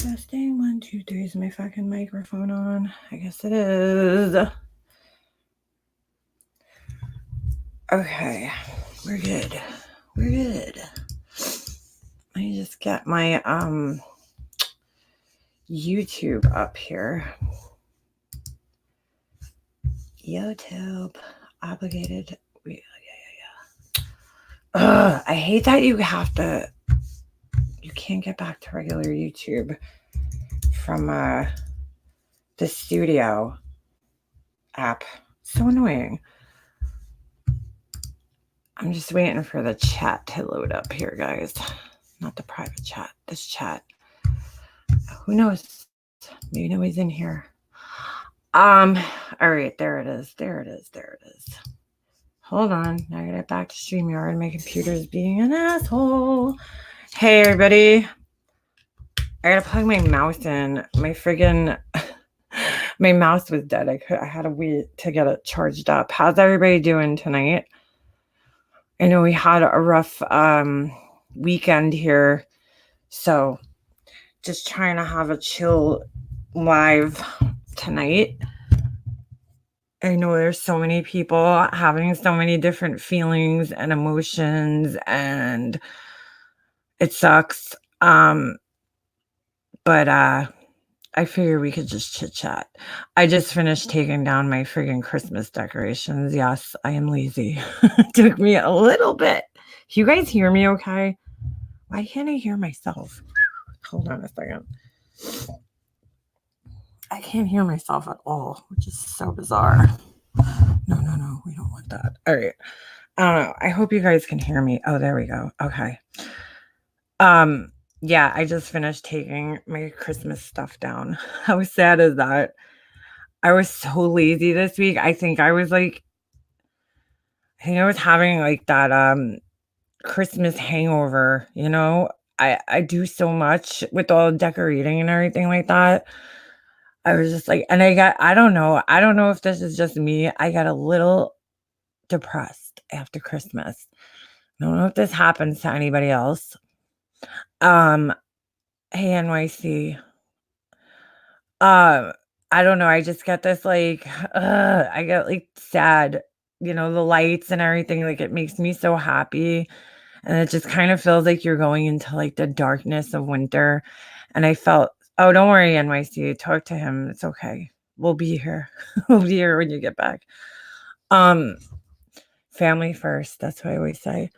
Testing 1, 2, 3. Is my fucking microphone on? I guess it is. Okay, we're good. We're good. Let me just get my YouTube up here. YouTube obligated. I hate that you can't get back to regular YouTube from the studio app. So annoying. I'm just waiting for the chat to load up here, guys. Not the private chat, this chat. Who knows? Maybe nobody's in here. All right, there it is. Hold on. Now I gotta get back to StreamYard. My computer's being an asshole. Hey, everybody. I gotta plug my mouse in. My mouse was dead. I had to wait to get it charged up. How's everybody doing tonight? I know we had a rough weekend here, so just trying to have a chill live tonight. I know there's so many people having so many different feelings and emotions, and it sucks. But I figure we could just chit chat. I just finished taking down my friggin' Christmas decorations. Yes, I am lazy. It took me a little bit. Can you guys hear me okay? Why can't I hear myself? Hold on a second. I can't hear myself at all, which is so bizarre. No, we don't want that. All right. I don't know. I hope you guys can hear me. Oh, there we go. Okay. Yeah, I just finished taking my Christmas stuff down. How sad is that? I was so lazy this week. I think I was having like that Christmas hangover, you know? I do so much with all the decorating and everything like that. I was just like, and I don't know if this is just me. I got a little depressed after Christmas. I don't know if this happens to anybody else. Hey NYC. I don't know. I just get this I get like sad, the lights and everything. Like it makes me so happy. And it just kind of feels like you're going into like the darkness of winter. And I felt, oh, don't worry, NYC. Talk to him. It's okay. We'll be here. We'll be here when you get back. Family first. That's what I always say.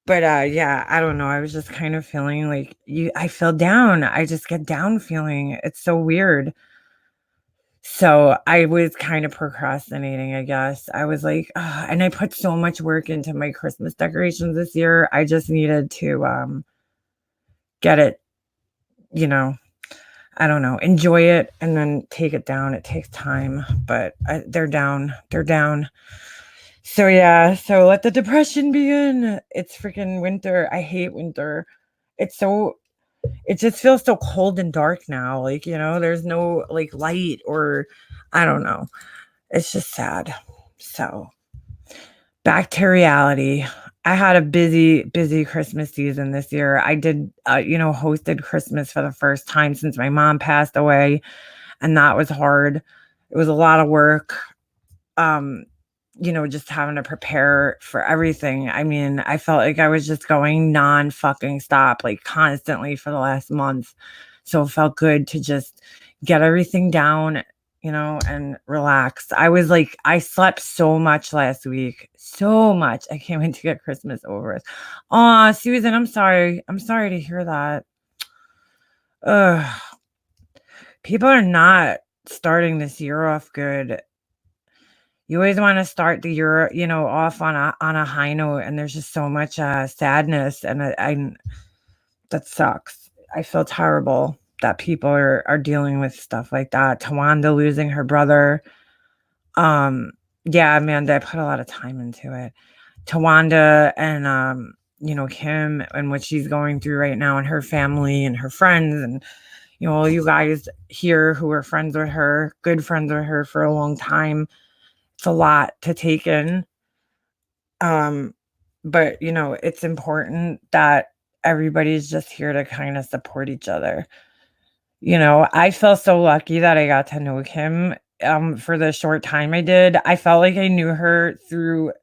But yeah, I don't know. I was just kind of feeling like I feel down. I just get down feeling. It's so weird. So I was kind of procrastinating, I guess. I was like, and I put so much work into my Christmas decorations this year. I just needed to get it, I don't know, enjoy it and then take it down. It takes time, but they're down. They're down. So yeah, so let the depression begin. It's freaking winter. I hate winter. It just feels so cold and dark now. Like, there's no like light or I don't know. It's just sad. So back to reality. I had a busy, busy Christmas season this year. I did, hosted Christmas for the first time since my mom passed away. And that was hard. It was a lot of work. Just having to prepare for everything. I mean, I felt like I was just going non-fucking stop, like constantly for the last month. So it felt good to just get everything down, and relax. I slept so much last week. So much. I can't wait to get Christmas over with. Aw, Susan, I'm sorry. I'm sorry to hear that. Ugh. People are not starting this year off good. You always want to start the year, off on a high note, and there's just so much sadness, and that sucks. I feel terrible that people are dealing with stuff like that. Tawanda losing her brother. Yeah, Amanda, I put a lot of time into it. Tawanda and Kim and what she's going through right now, and her family and her friends, and all you guys here who are friends with her, good friends with her for a long time. It's a lot to take in. But it's important that everybody's just here to kind of support each other. I feel so lucky that I got to know him, for the short time I did. I felt like I knew her through,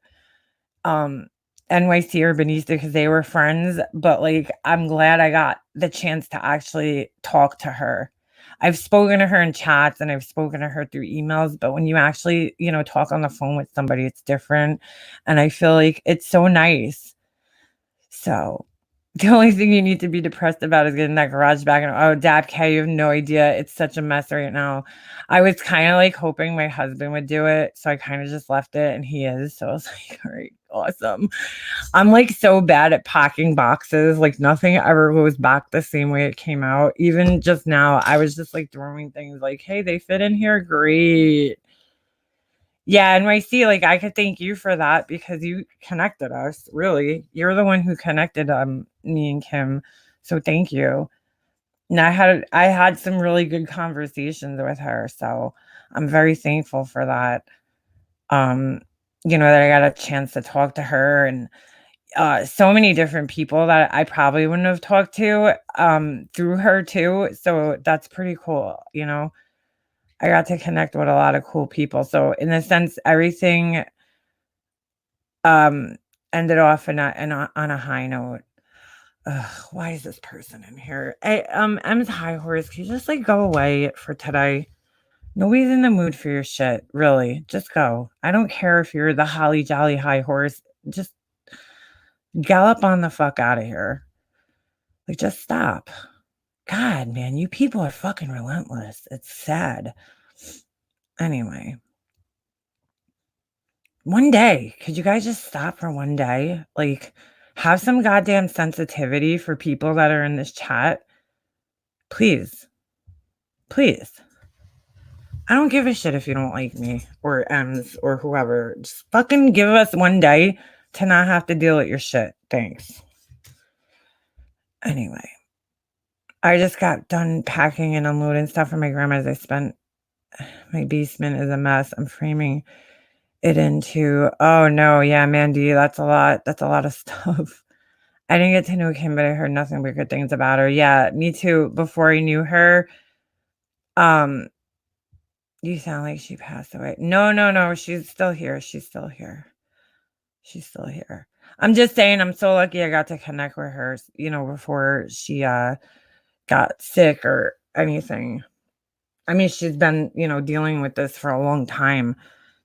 um, NYC Urbanista because they were friends, but, like, I'm glad I got the chance to actually talk to her. I've spoken to her in chats and I've spoken to her through emails, but when you actually, talk on the phone with somebody, it's different, and I feel like it's so nice. So, the only thing you need to be depressed about is getting that garage back, and, oh, Dad K, you have no idea, it's such a mess right now. I was kinda, like, hoping my husband would do it, so I kinda just left it, and he is, so I was like, "Alright, awesome." I'm, like, so bad at packing boxes, like, nothing ever goes back the same way it came out. Even just now, I was just, like, throwing things like, "Hey, they fit in here? Great." Yeah, NYC, like, I could thank you for that because you connected us, really. You're the one who connected, me and Kim, so thank you. And I had some really good conversations with her, so I'm very thankful for that. Um, that I got a chance to talk to her and, so many different people that I probably wouldn't have talked to, through her too, so that's pretty cool. I got to connect with a lot of cool people, so in a sense, everything Um, ended off on a high note. Ugh, why is this person in here? M's high horse. Can you just like go away for today? Nobody's in the mood for your shit, really. Just go. I don't care if you're the holly jolly high horse. Just gallop on the fuck out of here. Like, just stop. God, man, you people are fucking relentless. It's sad. Anyway, one day, could you guys just stop for one day? Like, have some goddamn sensitivity for people that are in this chat. Please, please. I don't give a shit if you don't like me or M's or whoever. Just fucking give us one day to not have to deal with your shit. Thanks. Anyway, I just got done packing and unloading stuff for my grandma's. My basement is a mess. I'm framing it into, oh no, yeah, Mandy, that's a lot. That's a lot of stuff. I didn't get to know Kim, but I heard nothing but good things about her. Yeah, me too. Before I knew her, um, you sound like she passed away. No, no, no, she's still here. She's still here. She's still here. I'm just saying I'm so lucky I got to connect with her, before she got sick or anything. I mean, she's been, dealing with this for a long time.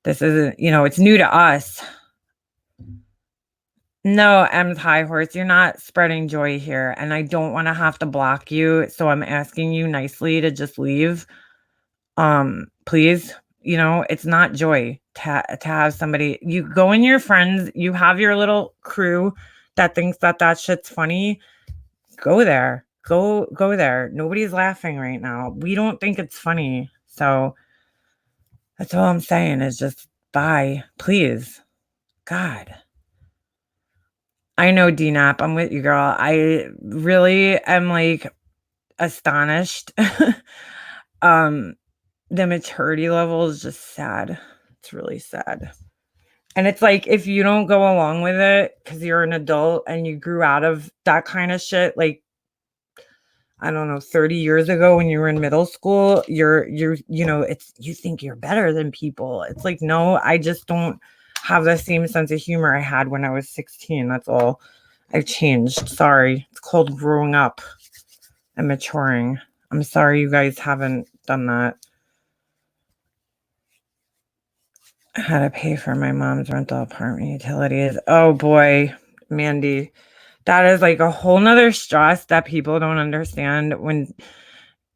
This isn't, it's new to us. No, M's high horse, you're not spreading joy here, and I don't wanna have to block you, so I'm asking you nicely to just leave. Please, it's not joy to have somebody you go in your friends, you have your little crew that thinks that shit's funny, go there. Go there. Nobody's laughing right now. We don't think it's funny, so that's all I'm saying is just bye, please. God. I know, DNAP, I'm with you, girl. I really am, like, astonished. Um, the maturity level is just sad. It's really sad. And it's like, if you don't go along with it because 'cause you're an adult and you grew out of that kinda shit, like, I don't know, 30 years ago when you were in middle school, it's you think you're better than people. It's like, no, I just don't have the same sense of humor I had when I was 16. That's all. I've changed. Sorry. It's called growing up and maturing. I'm sorry you guys haven't done that. How to pay for my mom's rental apartment utilities. Oh boy, Mandy. That is like a whole nother stress that people don't understand when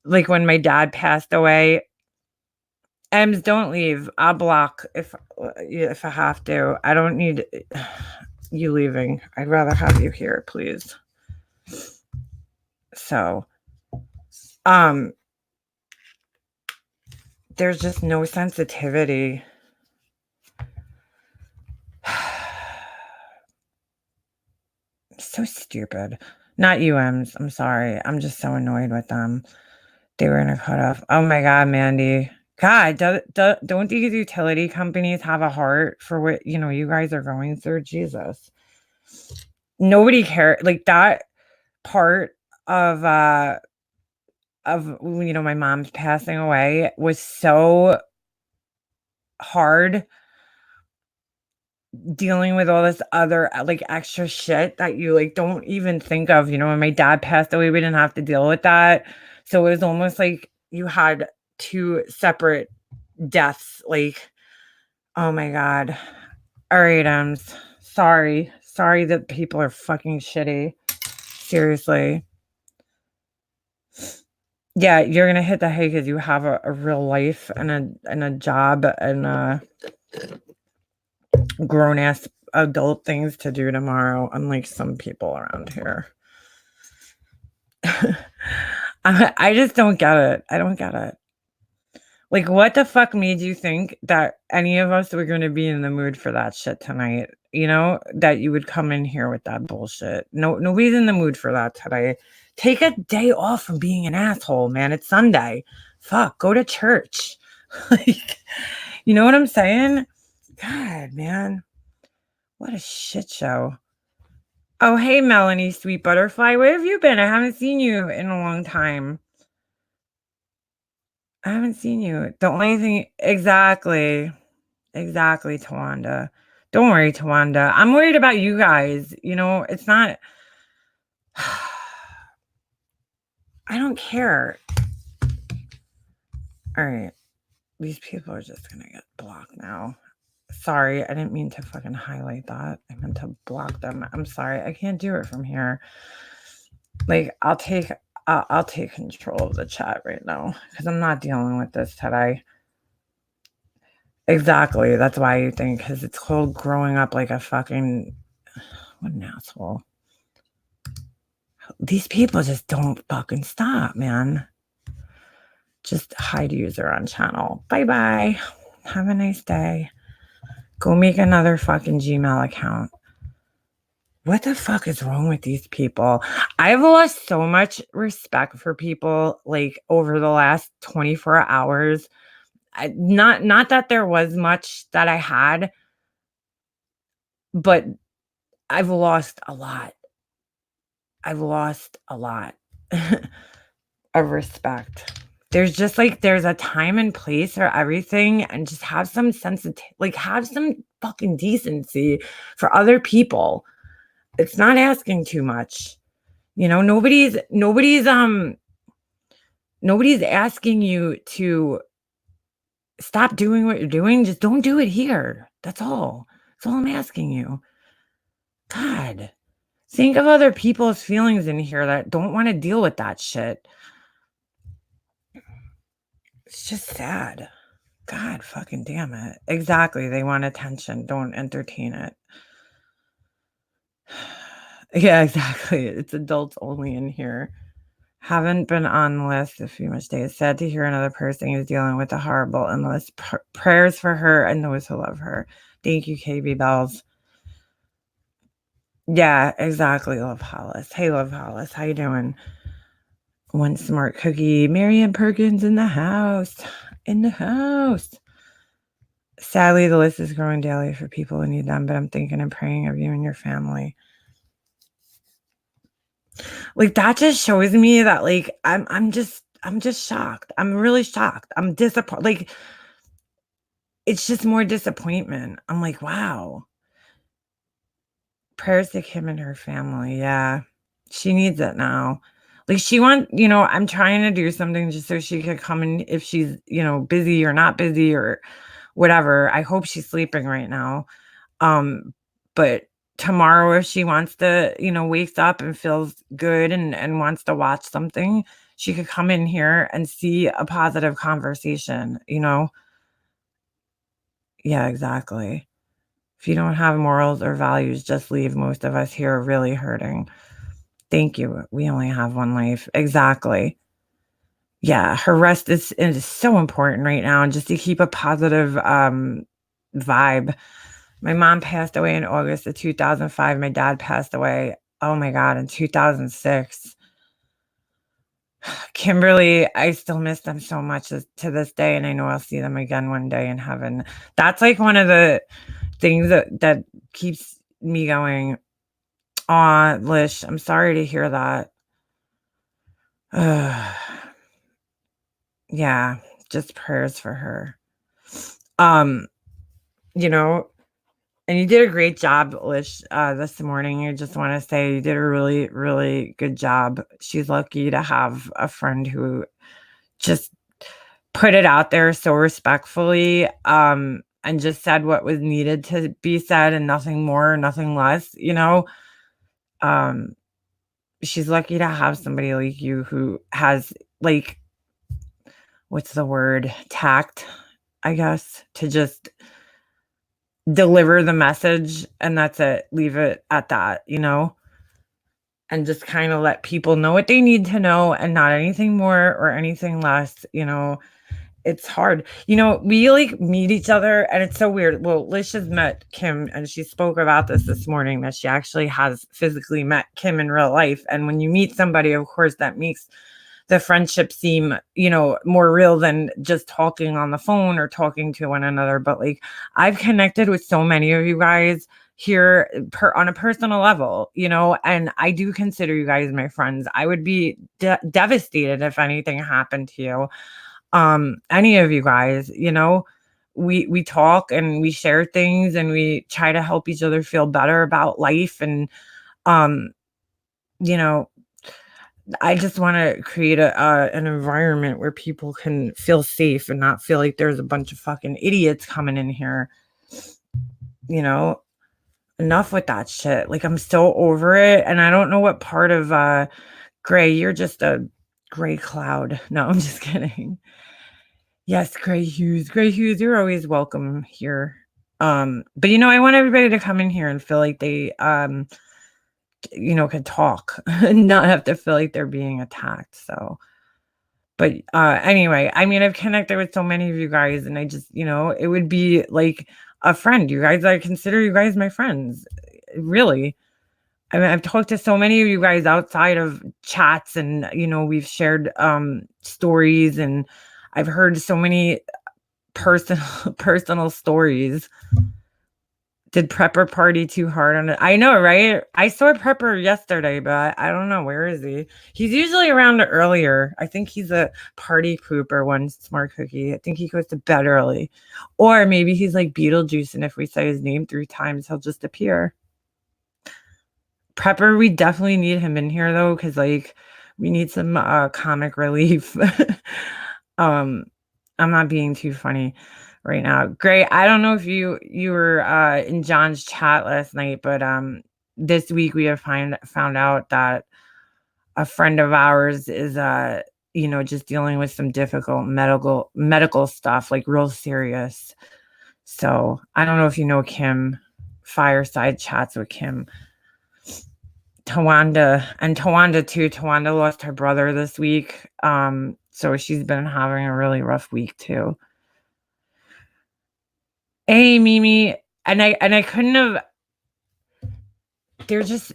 my dad passed away. Ems, don't leave. I'll block if I have to. I don't need you leaving. I'd rather have you here, please. So, there's just no sensitivity. So stupid. Not you, Ems. I'm sorry. I'm just so annoyed with them. They were in a cutoff. Oh my God, Mandy. God, don't these utility companies have a heart for what you guys are going through? Jesus. Nobody cares. Like that part of of, my mom's passing away was so hard dealing with all this other, like, extra shit that you, like, don't even think of. When my dad passed away, we didn't have to deal with that. So it was almost like you had 2 separate deaths, like, oh my god. Alright, sorry. Sorry that people are fucking shitty. Seriously. Yeah, you're gonna hit the hay because you have a real life and a job and grown ass adult things to do tomorrow, unlike some people around here. I just don't get it. I don't get it. Like, what the fuck made you think that any of us were gonna be in the mood for that shit tonight? That you would come in here with that bullshit. No, nobody's in the mood for that today. Take a day off from being an asshole, man. It's Sunday. Fuck, go to church. Like, you know what I'm saying? God, man. What a shit show. Oh, hey, Melanie, sweet butterfly. Where have you been? I haven't seen you in a long time. I haven't seen you. The only thing exactly, Tawanda. Don't worry, Tawanda. I'm worried about you guys. It's not I don't care. All right. These people are just going to get blocked now. Sorry, I didn't mean to fucking highlight that. I meant to block them. I'm sorry. I can't do it from here. Like, I'll take control of the chat right now because I'm not dealing with this today. Exactly. That's why you think, because it's called growing up like a fucking, what an asshole. These people just don't fucking stop, man. Just hide user on channel. Bye-bye. Have a nice day. Go make another fucking Gmail account. What the fuck is wrong with these people? I've lost so much respect for people, like, over the last 24 hours. Not that there was much that I had, but I've lost a lot. I've lost a lot of respect. There's just, like, there's a time and place for everything, and just have some have some fucking decency for other people. It's not asking too much. Nobody's asking you to stop doing what you're doing. Just don't do it here. That's all. That's all I'm asking you. God. Think of other people's feelings in here that don't want to deal with that shit. It's just sad. God fucking damn it. Exactly. They want attention. Don't entertain it. Yeah, exactly. It's adults only in here. Haven't been on the list a few much days. Sad to hear another person is dealing with a horrible illness. Prayers for her and those who love her. Thank you, KB Bells. Yeah, exactly. Love Hollis. Hey, Love Hollis. How you doing? One smart cookie. Marianne Perkins in the house. In the house. Sadly, the list is growing daily for people who need them, but I'm thinking and praying of you and your family. Like, that just shows me that, like, I'm just shocked. I'm really shocked. I'm disappointed. Like, it's just more disappointment. I'm like, wow. Prayers to Kim and her family. Yeah. She needs it now. Like, I'm trying to do something just so she could come in if she's, busy or not busy or whatever. I hope she's sleeping right now. But tomorrow, if she wants to, wakes up and feels good and wants to watch something, she could come in here and see a positive conversation, Yeah, exactly. If you don't have morals or values, just leave. Most of us here are really hurting. Thank you. We only have one life. Exactly. Yeah, her rest is so important right now, and just to keep a positive vibe. My mom passed away in August of 2005. My dad passed away, oh my God, in 2006. Kimberly, I still miss them so much to this day, and I know I'll see them again one day in heaven. That's like one of the things that keeps me going. Aw, Lish, I'm sorry to hear that. Yeah, just prayers for her. Um, you know, and you did a great job, Lish, this morning. I just want to say you did a really, really good job. She's lucky to have a friend who just put it out there so respectfully, and just said what was needed to be said and nothing more, nothing less, you know? Um, she's lucky to have somebody like you who has, like, what's the word? Tact, I guess, to just deliver the message and that's it. Leave it at that, you know? And just kinda let people know what they need to know and not anything more or anything less, you know? It's hard. You know, we, like, meet each other, and it's so weird. Well, Lish has met Kim, and she spoke about this morning, that she actually has physically met Kim in real life, and when you meet somebody, of course, that makes the friendship seem, more real than just talking on the phone or talking to one another. But, like, I've connected with so many of you guys here on a personal level, and I do consider you guys my friends. I would be devastated if anything happened to you, any of you guys. We talk and we share things and we try to help each other feel better about life. And um you know I just want to create an environment where people can feel safe and not feel like there's a bunch of fucking idiots coming in here. you know Enough with that shit. Like, I'm so over it, and I don't know what part of gray. You're just a gray cloud. No, I'm just kidding. Yes, Gray Hughes. Gray Hughes, you're always welcome here. But I want everybody to come in here and feel like they could talk and not have to feel like they're being attacked. So, but anyway, I mean, I've connected with so many of you guys, and I just, it would be like a friend. You guys, I consider you guys my friends. Really. I mean, I've talked to so many of you guys outside of chats, and we've shared stories, and I've heard so many personal personal stories. Did Prepper party too hard on it? I know, right? I saw Prepper yesterday, but I don't know, where is he? He's usually around earlier. I think he's a party pooper, one smart cookie. I think he goes to bed early. Or maybe he's like Beetlejuice, and if we say his name 3 times, he'll just appear. Prepper, we definitely need him in here though, because like we need some comic relief. I'm not being too funny right now. Great. I don't know if you were in John's chat last night, but this week we have found out that a friend of ours is just dealing with some difficult medical stuff, like real serious. So I don't know if you know Kim. Fireside chats with Kim. Tawanda too. Tawanda lost her brother this week. So she's been having a really rough week too. Hey, Mimi. And I couldn't have. They're just,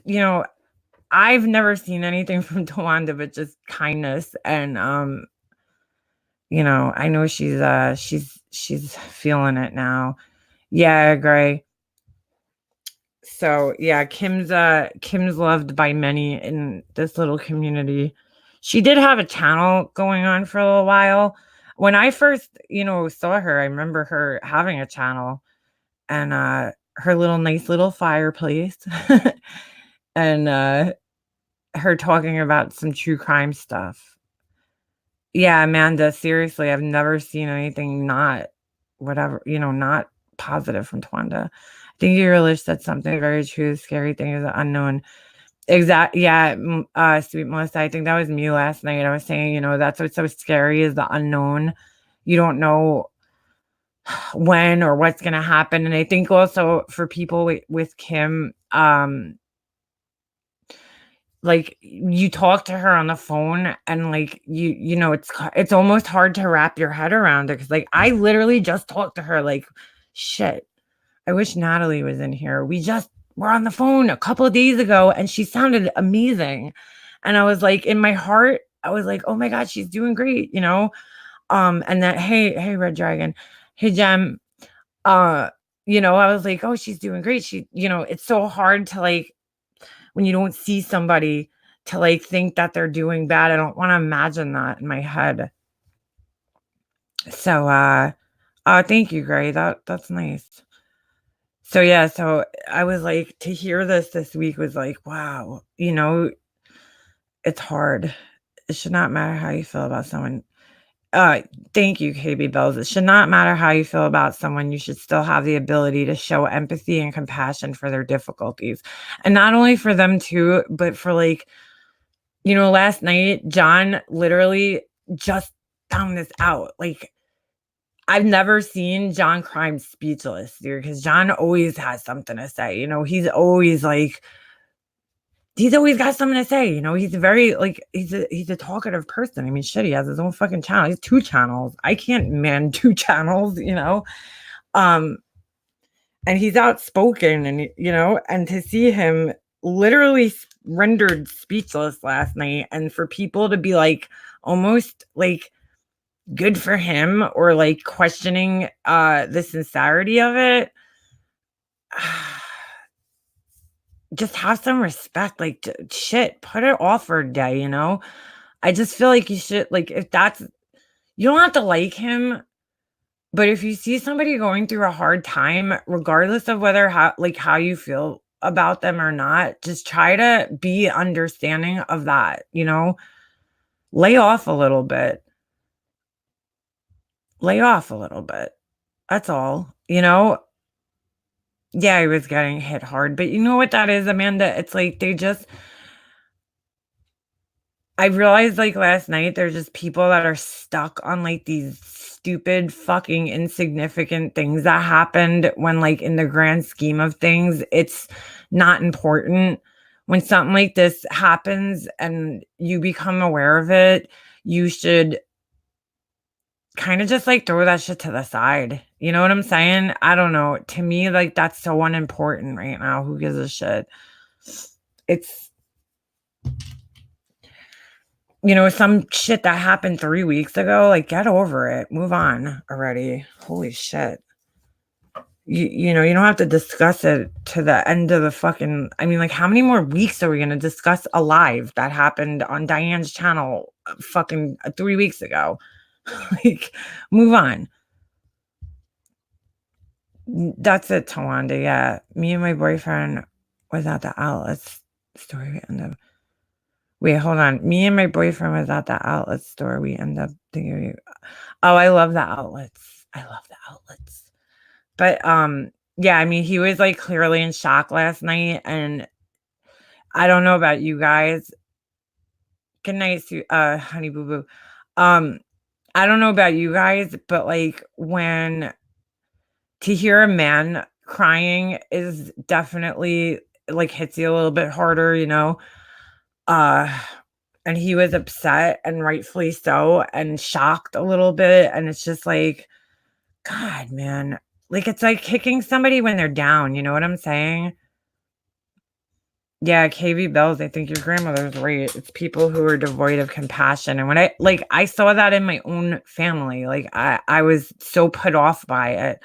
I've never seen anything from Tawanda but just kindness. And I know she's feeling it now. Yeah, I agree. So yeah, Kim's loved by many in this little community. She did have a channel going on for a little while. When I first, saw her, I remember her having a channel and her nice little fireplace and her talking about some true crime stuff. Yeah, Amanda, seriously, I've never seen anything not not positive from Twanda. I think you really said something very true. The scary thing is the unknown. Yeah, sweet Melissa, I think that was me last night. I was saying, that's what's so scary is the unknown. You don't know when or what's gonna happen. And I think also for people with Kim, like, you talk to her on the phone and, like, it's almost hard to wrap your head around it because, like, I literally just talked to her, like, shit, I wish Natalie was in here. We just were on the phone a couple of days ago, and she sounded amazing, and I was like, in my heart, I was like, "Oh my god, she's doing great," and then, "Hey, Red Dragon. Hey, Jem." Uh, I was like, "Oh, she's doing great." It's so hard to, like, when you don't see somebody to, like, think that they're doing bad. I don't wanna imagine that in my head. So, thank you, Gray. That's nice. So yeah, so I was like, to hear this week was like, wow, it's hard. It should not matter how you feel about someone. Uh, Thank you, KB Bells. It should not matter how you feel about someone. You should still have the ability to show empathy and compassion for their difficulties. And not only for them too, but for like, last night, John literally just found this out. Like, I've never seen John cry speechless, dude, because John always has something to say. He's always got something to say. He's very like he's a talkative person. I mean, shit, he has his own fucking channel. He's two channels. I can't man two channels. Um, and he's outspoken, and to see him literally rendered speechless last night, and for people to be like almost like good for him or like questioning the sincerity of it. Just have some respect. Like, shit, put it off for a day. I just feel like you should, like, if that's, you don't have to like him, but if you see somebody going through a hard time, regardless of whether how you feel about them or not, just try to be understanding of that. Lay off a little bit. Lay off a little bit. That's all. Yeah, I was getting hit hard, but you know what that is, Amanda? It's like I realized, like, last night, there's just people that are stuck on, like, these stupid, fucking insignificant things that happened when, like, in the grand scheme of things, it's not important. When something like this happens and you become aware of it, you should kinda just, like, throw that shit to the side. You know what I'm saying? I don't know. To me, like, that's so unimportant right now. Who gives a shit? It's some shit that happened 3 weeks ago, like, get over it. Move on already. Holy shit. You don't have to discuss it to the end of the fucking I mean, like, how many more weeks are we gonna discuss a live that happened on Diane's channel, fucking, 3 weeks ago? Like, move on. That's it, Tawanda, yeah. Me and my boyfriend was at the outlets store, we end up wait, hold on. Me and my boyfriend was at the outlet store, we end up thinking oh, I love the outlets. I love the outlets. But, yeah, I mean, he was, like, clearly in shock last night, and I don't know about you guys. Good night, Honey Boo Boo. Um, I don't know about you guys, but, like, when to hear a man crying is definitely, like, hits you a little bit harder. Uh, and he was upset, and rightfully so, and shocked a little bit, and it's just like, God, man. Like, it's like kicking somebody when they're down, you know what I'm saying? Yeah, KB Bells, I think your grandmother's right. It's people who are devoid of compassion. And when I saw that in my own family. Like, I was so put off by it.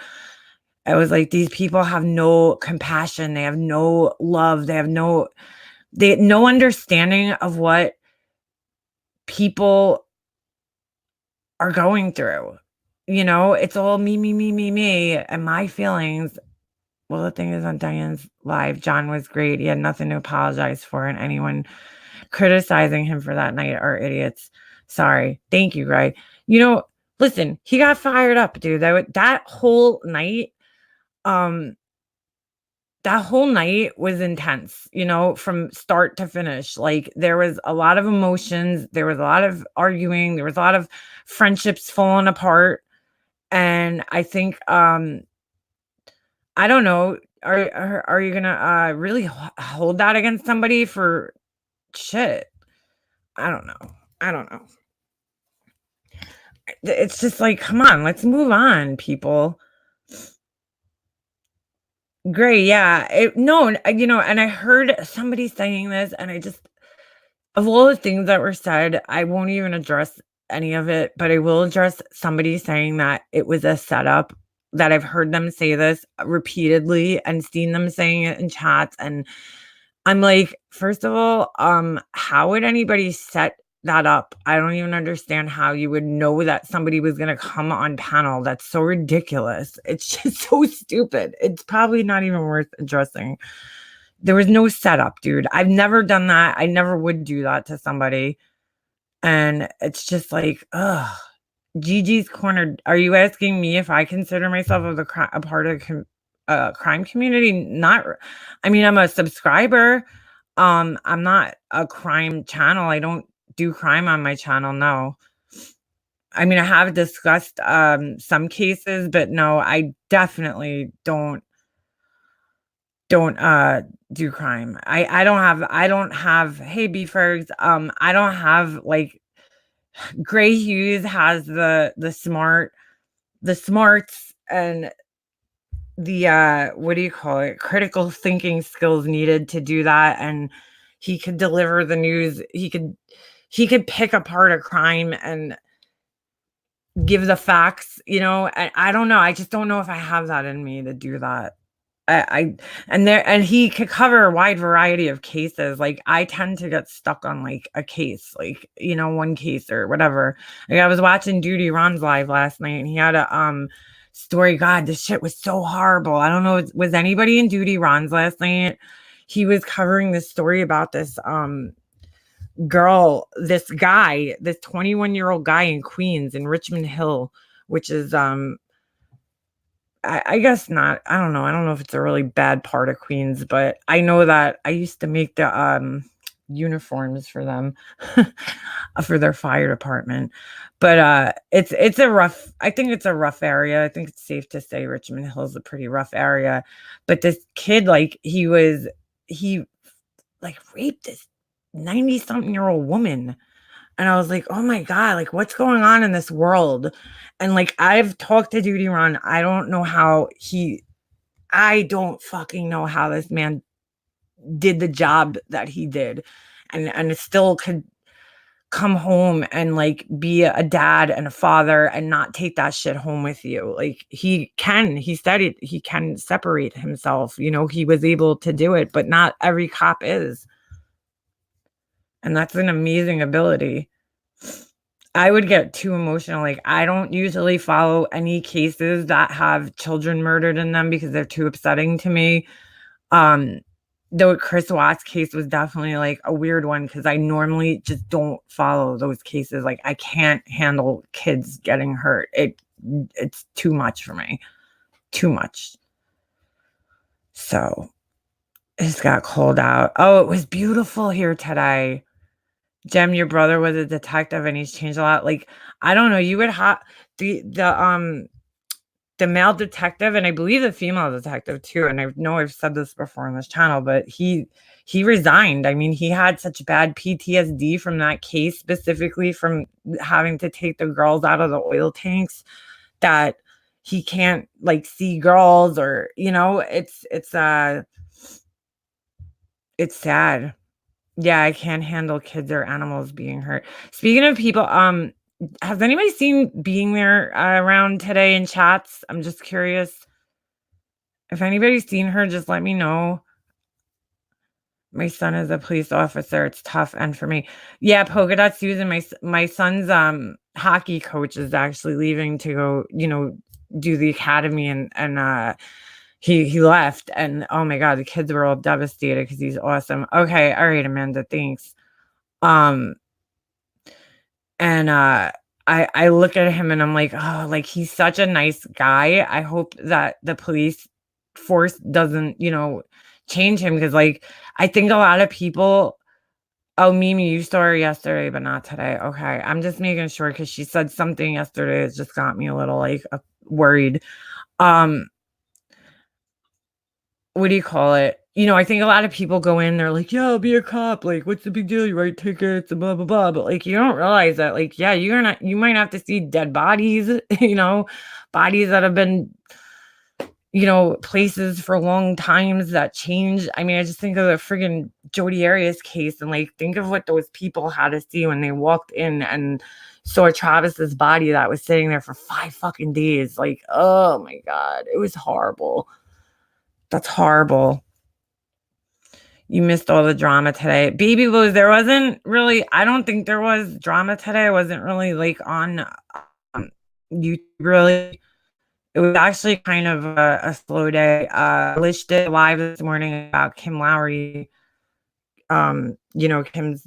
I was like, these people have no compassion. They have no love. They have no understanding of what people are going through. It's all me, me, me, me, me, and my feelings. Well, the thing is, on Diane's live, John was great. He had nothing to apologize for, and anyone criticizing him for that night are idiots. Sorry. Thank you, Greg. Listen, he got fired up, dude. That whole night, um, that whole night was intense, from start to finish. Like, there was a lot of emotions, there was a lot of arguing, there was a lot of friendships falling apart. And I think, I don't know. Are you gonna really hold that against somebody for shit? I don't know. I don't know. It's just like, come on, let's move on, people. Great, yeah. No, and I heard somebody saying this, and I just, of all the things that were said, I won't even address any of it, but I will address somebody saying that it was a setup. That I've heard them say this repeatedly and seen them saying it in chats, and I'm like, first of all, how would anybody set that up. I don't even understand how you would know that somebody was gonna come on panel. That's so ridiculous. It's just so stupid. It's probably not even worth addressing. There was no setup, dude. I've never done that. I never would do that to somebody. And it's just like, ugh. Gigi's Corner. Are you asking me if I consider myself a part of crime community? Not. I mean, I'm a subscriber. I'm not a crime channel. I don't do crime on my channel. No. I mean, I have discussed some cases, but no, I definitely don't do crime. I don't have hey beefers. I don't have like Gray Hughes has the smarts and the what do you call it, critical thinking skills needed to do that, and he could deliver the news. He could pick apart a crime and give the facts, I don't know. I just don't know if I have that in me to do that. I and he could cover a wide variety of cases. Like, I tend to get stuck on, like, a case, like, one case or whatever. Like, I was watching Duty Ron's live last night, and he had a, story. God, this shit was so horrible. I don't know, was anybody in Duty Ron's last night? He was covering this story about this, girl, this guy, this 21-year-old guy in Queens, in Richmond Hill, which is, I guess not. I don't know. I don't know if it's a really bad part of Queens, but I know that I used to make the uniforms for them for their fire department. But it's a rough, I think it's a rough area. I think it's safe to say Richmond Hill is a pretty rough area. But this kid, like, he like raped this 90-something-year-old woman. And I was like, "Oh my god, like, what's going on in this world?" And, like, I've talked to Duty Ron. I don't fucking know how this man did the job that he did, and still could come home and, like, be a dad and a father and not take that shit home with you. Like, he said it, he can separate himself, he was able to do it, but not every cop is. And that's an amazing ability. I would get too emotional. Like, I don't usually follow any cases that have children murdered in them because they're too upsetting to me. Um, though Chris Watts case was definitely like a weird one because I normally just don't follow those cases. Like, I can't handle kids getting hurt. It's too much for me. Too much. So it just got cold out. Oh, it was beautiful here today. Jem, your brother was a detective and he's changed a lot. Like, I don't know, you would have the male detective, and I believe the female detective too, and I know I've said this before on this channel, but he resigned. I mean, he had such bad PTSD from that case, specifically from having to take the girls out of the oil tanks, that he can't, like, see girls, or, it's sad. Yeah, I can't handle kids or animals being hurt. Speaking of people, has anybody seen Being There around today in chats? I'm just curious. If anybody's seen her, just let me know. My son is a police officer. It's tough, and for me, yeah, polka dot Susan. My son's hockey coach is actually leaving to go, do the academy, and he left, and oh my god, the kids were all devastated because he's awesome. Okay, all right, Amanda, thanks. Um, and I look at him and I'm like, oh, like, he's such a nice guy. I hope that the police force doesn't, change him, because, like, I think a lot of people. Oh, Mimi, you saw her yesterday, but not today. Okay, I'm just making sure because she said something yesterday that just got me a little, like, worried. Um, what do you call it? I think a lot of people go in, they're like, "Yeah, I'll be a cop. Like, what's the big deal? You write tickets and blah blah blah." But, like, you don't realize that, like, yeah, you might have to see dead bodies, bodies that have been, places for long times that change. I mean, I just think of the friggin' Jodi Arias case, and, like, think of what those people had to see when they walked in and saw Travis's body that was sitting there for 5 fucking days. Like, oh my god, it was horrible. That's horrible. You missed all the drama today. Baby Blues, there wasn't really I don't think there was drama today. I wasn't really, like, on, YouTube really. It was actually kind of a slow day. Lish did a live this morning about Kim Lowry. Kim's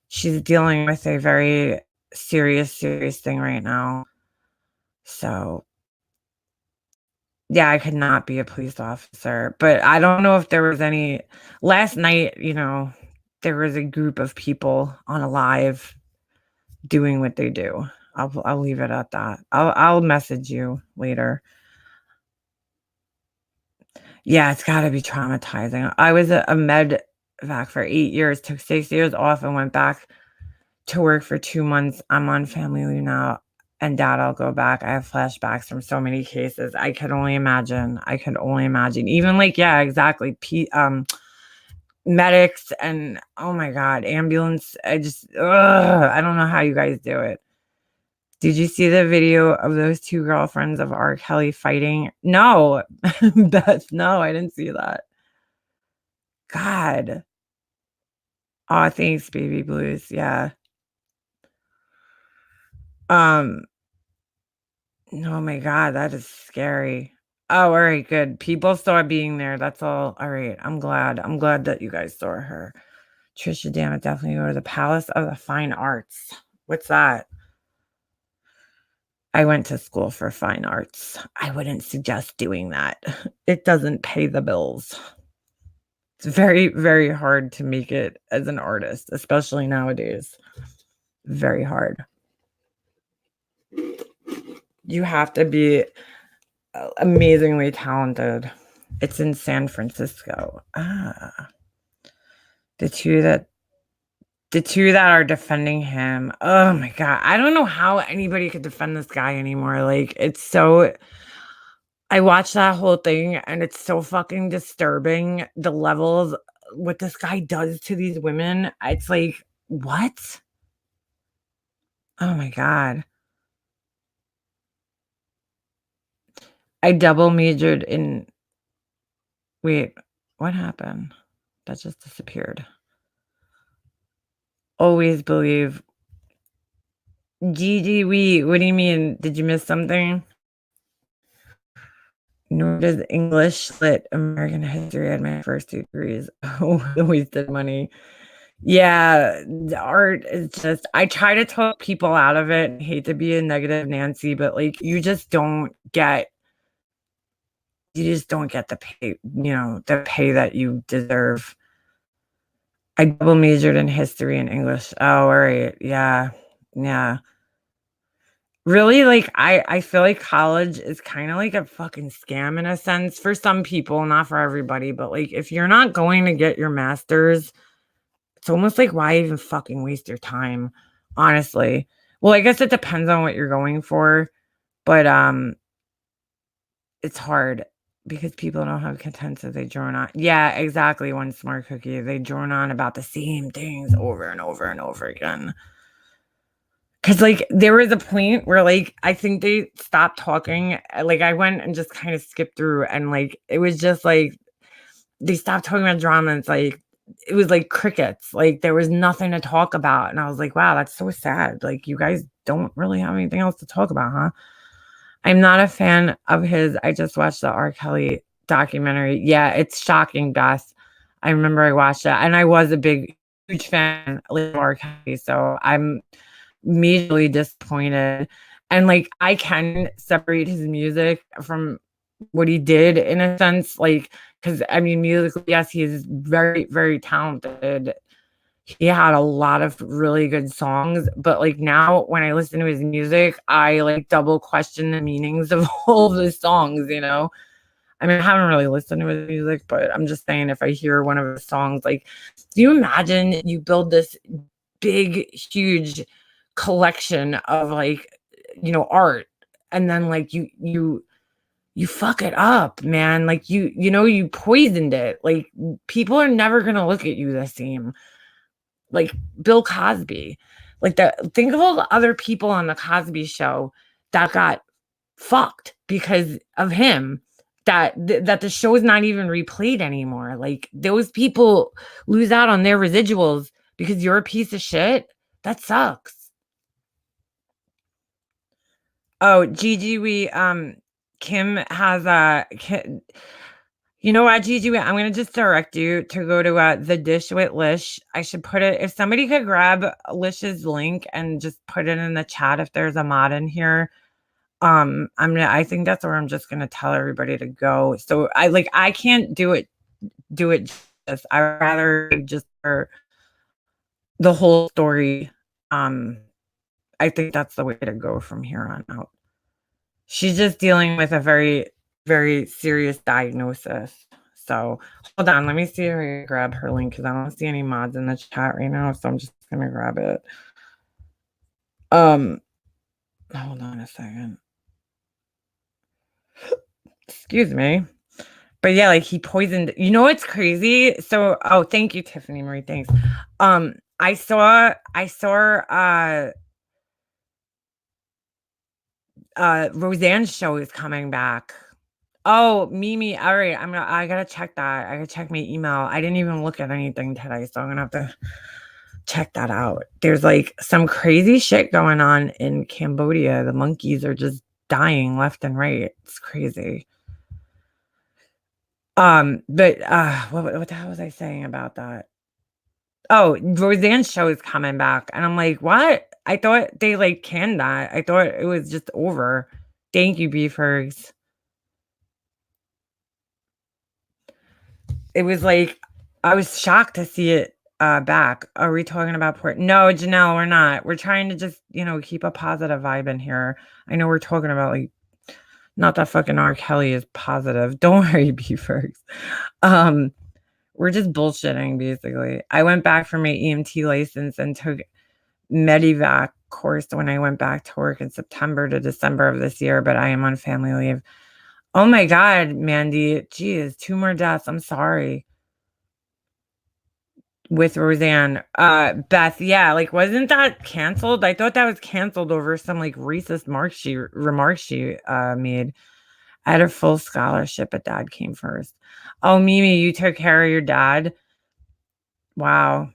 she's dealing with a very serious thing right now. So, yeah, I could not be a police officer, but I don't know if there was any last night, there was a group of people on a live doing what they do. I'll leave it at that. I'll message you later. Yeah, it's gotta be traumatizing. I was a med vac for 8 years, took 6 years off, and went back to work for 2 months. I'm on family leave now, and dad, I'll go back. I have flashbacks from so many cases. I could only imagine. I could only imagine. Even like, yeah, exactly. Medics and oh my God, ambulance. I don't know how you guys do it. Did you see the video of those 2 girlfriends of R. Kelly fighting? No, Beth, no, I didn't see that. God. Aw, thanks, Baby Blues, yeah. Um, oh my God, that is scary. Oh, alright, good. People saw being there, that's all. Alright, I'm glad. I'm glad that you guys saw her. Trisha Dammit, definitely go to the Palace of the Fine Arts. What's that? I went to school for fine arts. I wouldn't suggest doing that. It doesn't pay the bills. It's very, very hard to make it as an artist, especially nowadays. Very hard. You have to be amazingly talented. It's in San Francisco. The two that are defending him. Oh my God. I don't know how anybody could defend this guy anymore. Like, it's so I watched that whole thing and it's so fucking disturbing. The levels what this guy does to these women. It's like, what? Oh my God. I double majored in wait, what happened? That just disappeared. Always believe. Gigi, what do you mean? Did you miss something? Nor does English, Lit, American history. I had my first 2 degrees. Oh, wasted money. Yeah, the art is just I try to talk people out of it. I hate to be a negative Nancy, but like you just don't get the pay, the pay that you deserve. I double majored in history and English. Oh, all right. Yeah. Yeah. Really, like, I feel like college is kinda like a fucking scam in a sense for some people, not for everybody, but, like, if you're not going to get your master's, it's almost like, why even fucking waste your time, honestly. Well, I guess it depends on what you're going for, but, it's hard because people don't have content, they drone on. Yeah, exactly, one smart cookie. They drone on about the same things over and over and over again. 'Cause, like, there was a point where, like, I think they stopped talking, like, I went and just kinda skipped through and, like, it was just, like, they stopped talking about drama, and it's, like it was like crickets, like, there was nothing to talk about, and I was like, "Wow, that's so sad, like, you guys don't really have anything else to talk about, huh?" I'm not a fan of his I just watched the R. Kelly documentary. Yeah, it's shocking, Beth. I remember I watched that, and I was a huge fan of R. Kelly, so I'm majorly disappointed. And like I can separate his music from what he did in a sense, like because I mean musically, yes, he is very, very talented. He had a lot of really good songs, but like now when I listen to his music, I like double question the meanings of all of the songs. I mean, I haven't really listened to his music, but I'm just saying if I hear one of his songs, like, do you imagine you build this big, huge collection of like, art and then like you fuck it up, man. Like you poisoned it. Like people are never gonna look at you the same. Like Bill Cosby. Like think of all the other people on the Cosby show that got fucked because of him. that the show is not even replayed anymore. Like, those people lose out on their residuals because you're a piece of shit. That sucks. Oh, Gigi, Kim has a, you know what, Gigi, I'm gonna just direct you to go to The Dish with Lish. I should put it, if somebody could grab Lish's link and just put it in the chat if there's a mod in here. I think that's where I'm just gonna tell everybody to go. So I can't do it just, I rather just for the whole story. I think that's the way to go from here on out. She's just dealing with a very, very serious diagnosis. So hold on, let me see if I can grab her link because I don't see any mods in the chat right now. So I'm just gonna grab it. Hold on a second. Excuse me. But yeah, like, he poisoned, you know what's crazy? So, oh, thank you, Tiffany Marie. Thanks. I saw Roseanne's show is coming back. Oh, Mimi. All right. I gotta check that. I gotta check my email. I didn't even look at anything today, so I'm gonna have to check that out. There's like some crazy shit going on in Cambodia. The monkeys are just dying left and right. It's crazy. But what the hell was I saying about that? Oh, Roseanne's show is coming back, and I'm like, what? I thought they like canned that. I thought it was just over. Thank you, Beefers. It was like, I was shocked to see it back. Are we talking about port? No, Janelle, we're not. We're trying to just, keep a positive vibe in here. I know we're talking about like, not that fucking R. Kelly is positive. Don't worry, Beefers. We're just bullshitting, basically. I went back for my EMT license and took Medivac course when I went back to work in September to December of this year, but I am on family leave. Oh my God, Mandy. Geez, 2 more deaths. I'm sorry. With Roseanne. Beth, yeah, like, wasn't that canceled? I thought that was canceled over some like racist remarks she made. I had a full scholarship, but dad came first. Oh, Mimi, you took care of your dad? Wow.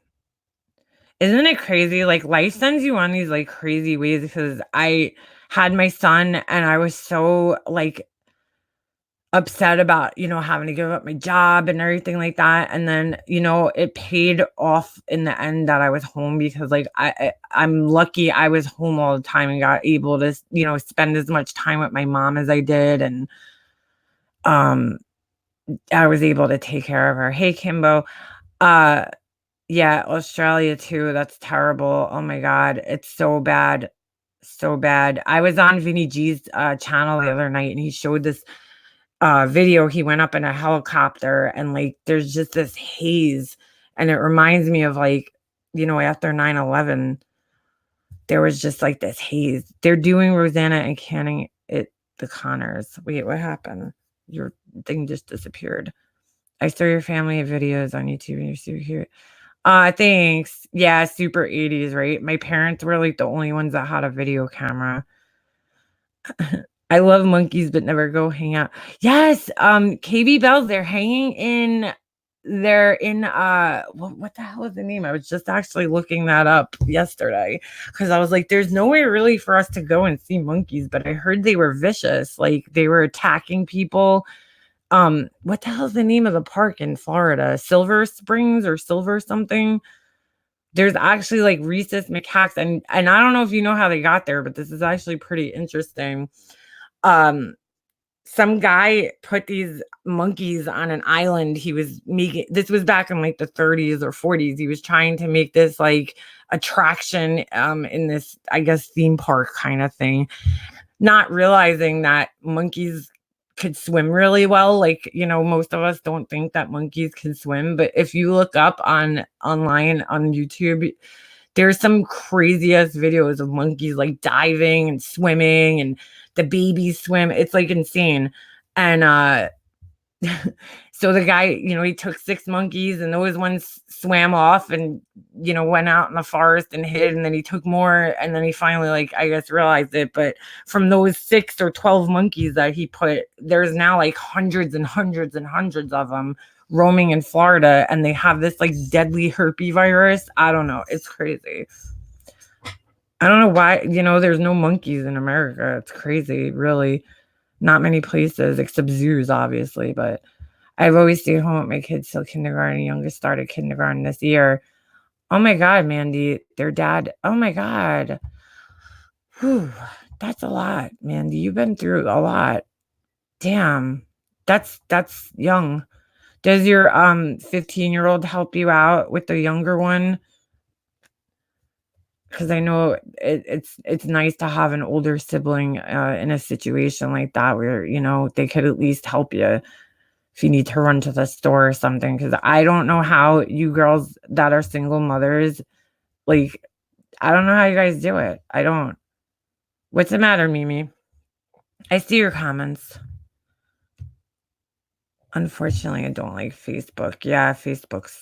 Isn't it crazy? Like, life sends you on these like crazy ways, because I had my son and I was so like upset about, having to give up my job and everything like that. And then, it paid off in the end that I was home, because like I'm lucky I was home all the time and got able to, spend as much time with my mom as I did. And I was able to take care of her. Hey, Kimbo. Yeah, Australia too. That's terrible. Oh my God. It's so bad. So bad. I was on Vinny G's channel the other night, and he showed this video. He went up in a helicopter, and like there's just this haze, and it reminds me of like, after 9/11, there was just like this haze. They're doing Rosanna and canning it, the Connors. Wait, what happened? Your thing just disappeared. I saw your family of videos on YouTube and you're super cute. Thanks. Yeah, super 80s, right? My parents were like the only ones that had a video camera. I love monkeys, but never go hang out. Yes, KB Bells, they're in what the hell is the name? I was just actually looking that up yesterday, because I was like, there's nowhere really for us to go and see monkeys, but I heard they were vicious, like they were attacking people. What the hell is the name of the park in Florida? Silver Springs or Silver something? There's actually like rhesus macaques, and I don't know if you know how they got there, but this is actually pretty interesting. Some guy put these monkeys on an island. He was making, this was back in like the 30s or 40s. He was trying to make this like attraction in this, I guess, theme park kind of thing, not realizing that monkeys could swim really well. Like, most of us don't think that monkeys can swim, but if you look up online on YouTube, there's some crazy ass videos of monkeys like diving and swimming, and the babies swim. It's like insane. And So the guy, he took 6 monkeys and those ones swam off and, went out in the forest and hid, and then he took more, and then he finally, like, I guess, realized it. But from those 6 or 12 monkeys that he put, there's now like hundreds and hundreds and hundreds of them roaming in Florida, and they have this like deadly herpes virus. I don't know. It's crazy. I don't know why, there's no monkeys in America. It's crazy, really. Not many places except zoos, obviously, but I've always stayed home with my kids till kindergarten. Youngest started kindergarten this year. Oh my God, Mandy, their dad. Oh my God. Whew, that's a lot, Mandy. You've been through a lot. Damn. That's young. Does your 15-year-old help you out with the younger one? Because I know it's nice to have an older sibling in a situation like that where, they could at least help you if you need to run to the store or something. Because I don't know how you girls that are single mothers, like, I don't know how you guys do it. I don't. What's the matter, Mimi? I see your comments. Unfortunately, I don't like Facebook. Yeah, Facebook's,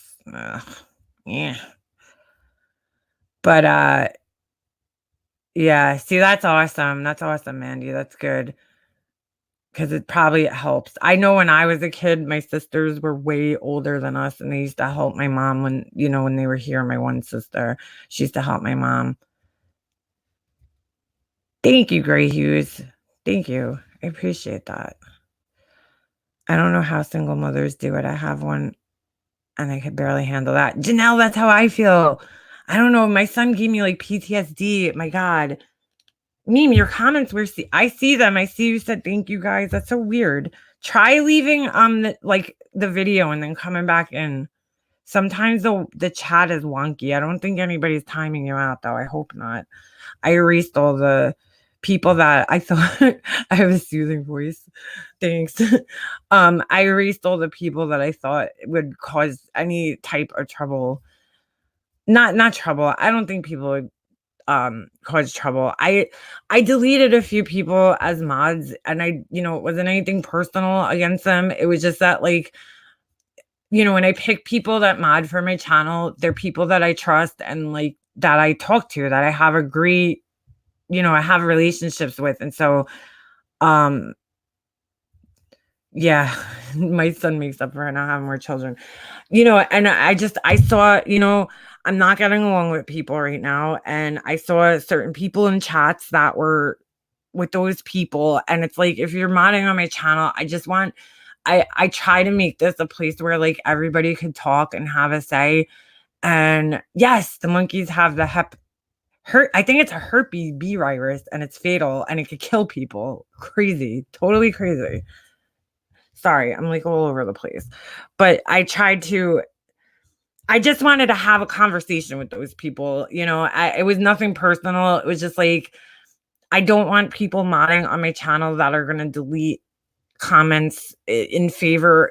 yeah. But, yeah, see, that's awesome. That's awesome, Mandy. That's good. Because it probably helps. I know when I was a kid, my sisters were way older than us, and they used to help my mom when they were here. My one sister, she used to help my mom. Thank you, Gray Hughes. Thank you. I appreciate that. I don't know how single mothers do it. I have one, and I could barely handle that. Janelle, that's how I feel. I don't know. My son gave me like PTSD. My God. Meme, your comments I see them. I see you said thank you guys. That's so weird. Try leaving the video and then coming back in. Sometimes the chat is wonky. I don't think anybody's timing you out though. I hope not. I erased all the people that I thought I have a soothing voice. Thanks. I erased all the people that I thought would cause any type of trouble. Not trouble. I don't think people would cause trouble. I deleted a few people as mods, and it wasn't anything personal against them. It was just that, like, when I pick people that mod for my channel, they're people that I trust and like that I talk to, that I have I have relationships with. And so yeah, my son makes up for it not having more children. And I saw, I'm not getting along with people right now. And I saw certain people in chats that were with those people. And it's like, if you're modding on my channel, I try to make this a place where like everybody could talk and have a say. And yes, the monkeys have the I think it's a herpes B virus, and it's fatal and it could kill people. Crazy, totally crazy. Sorry, I'm like all over the place. But I just wanted to have a conversation with those people. It was nothing personal. It was just like, I don't want people modding on my channel that are going to delete comments in favor,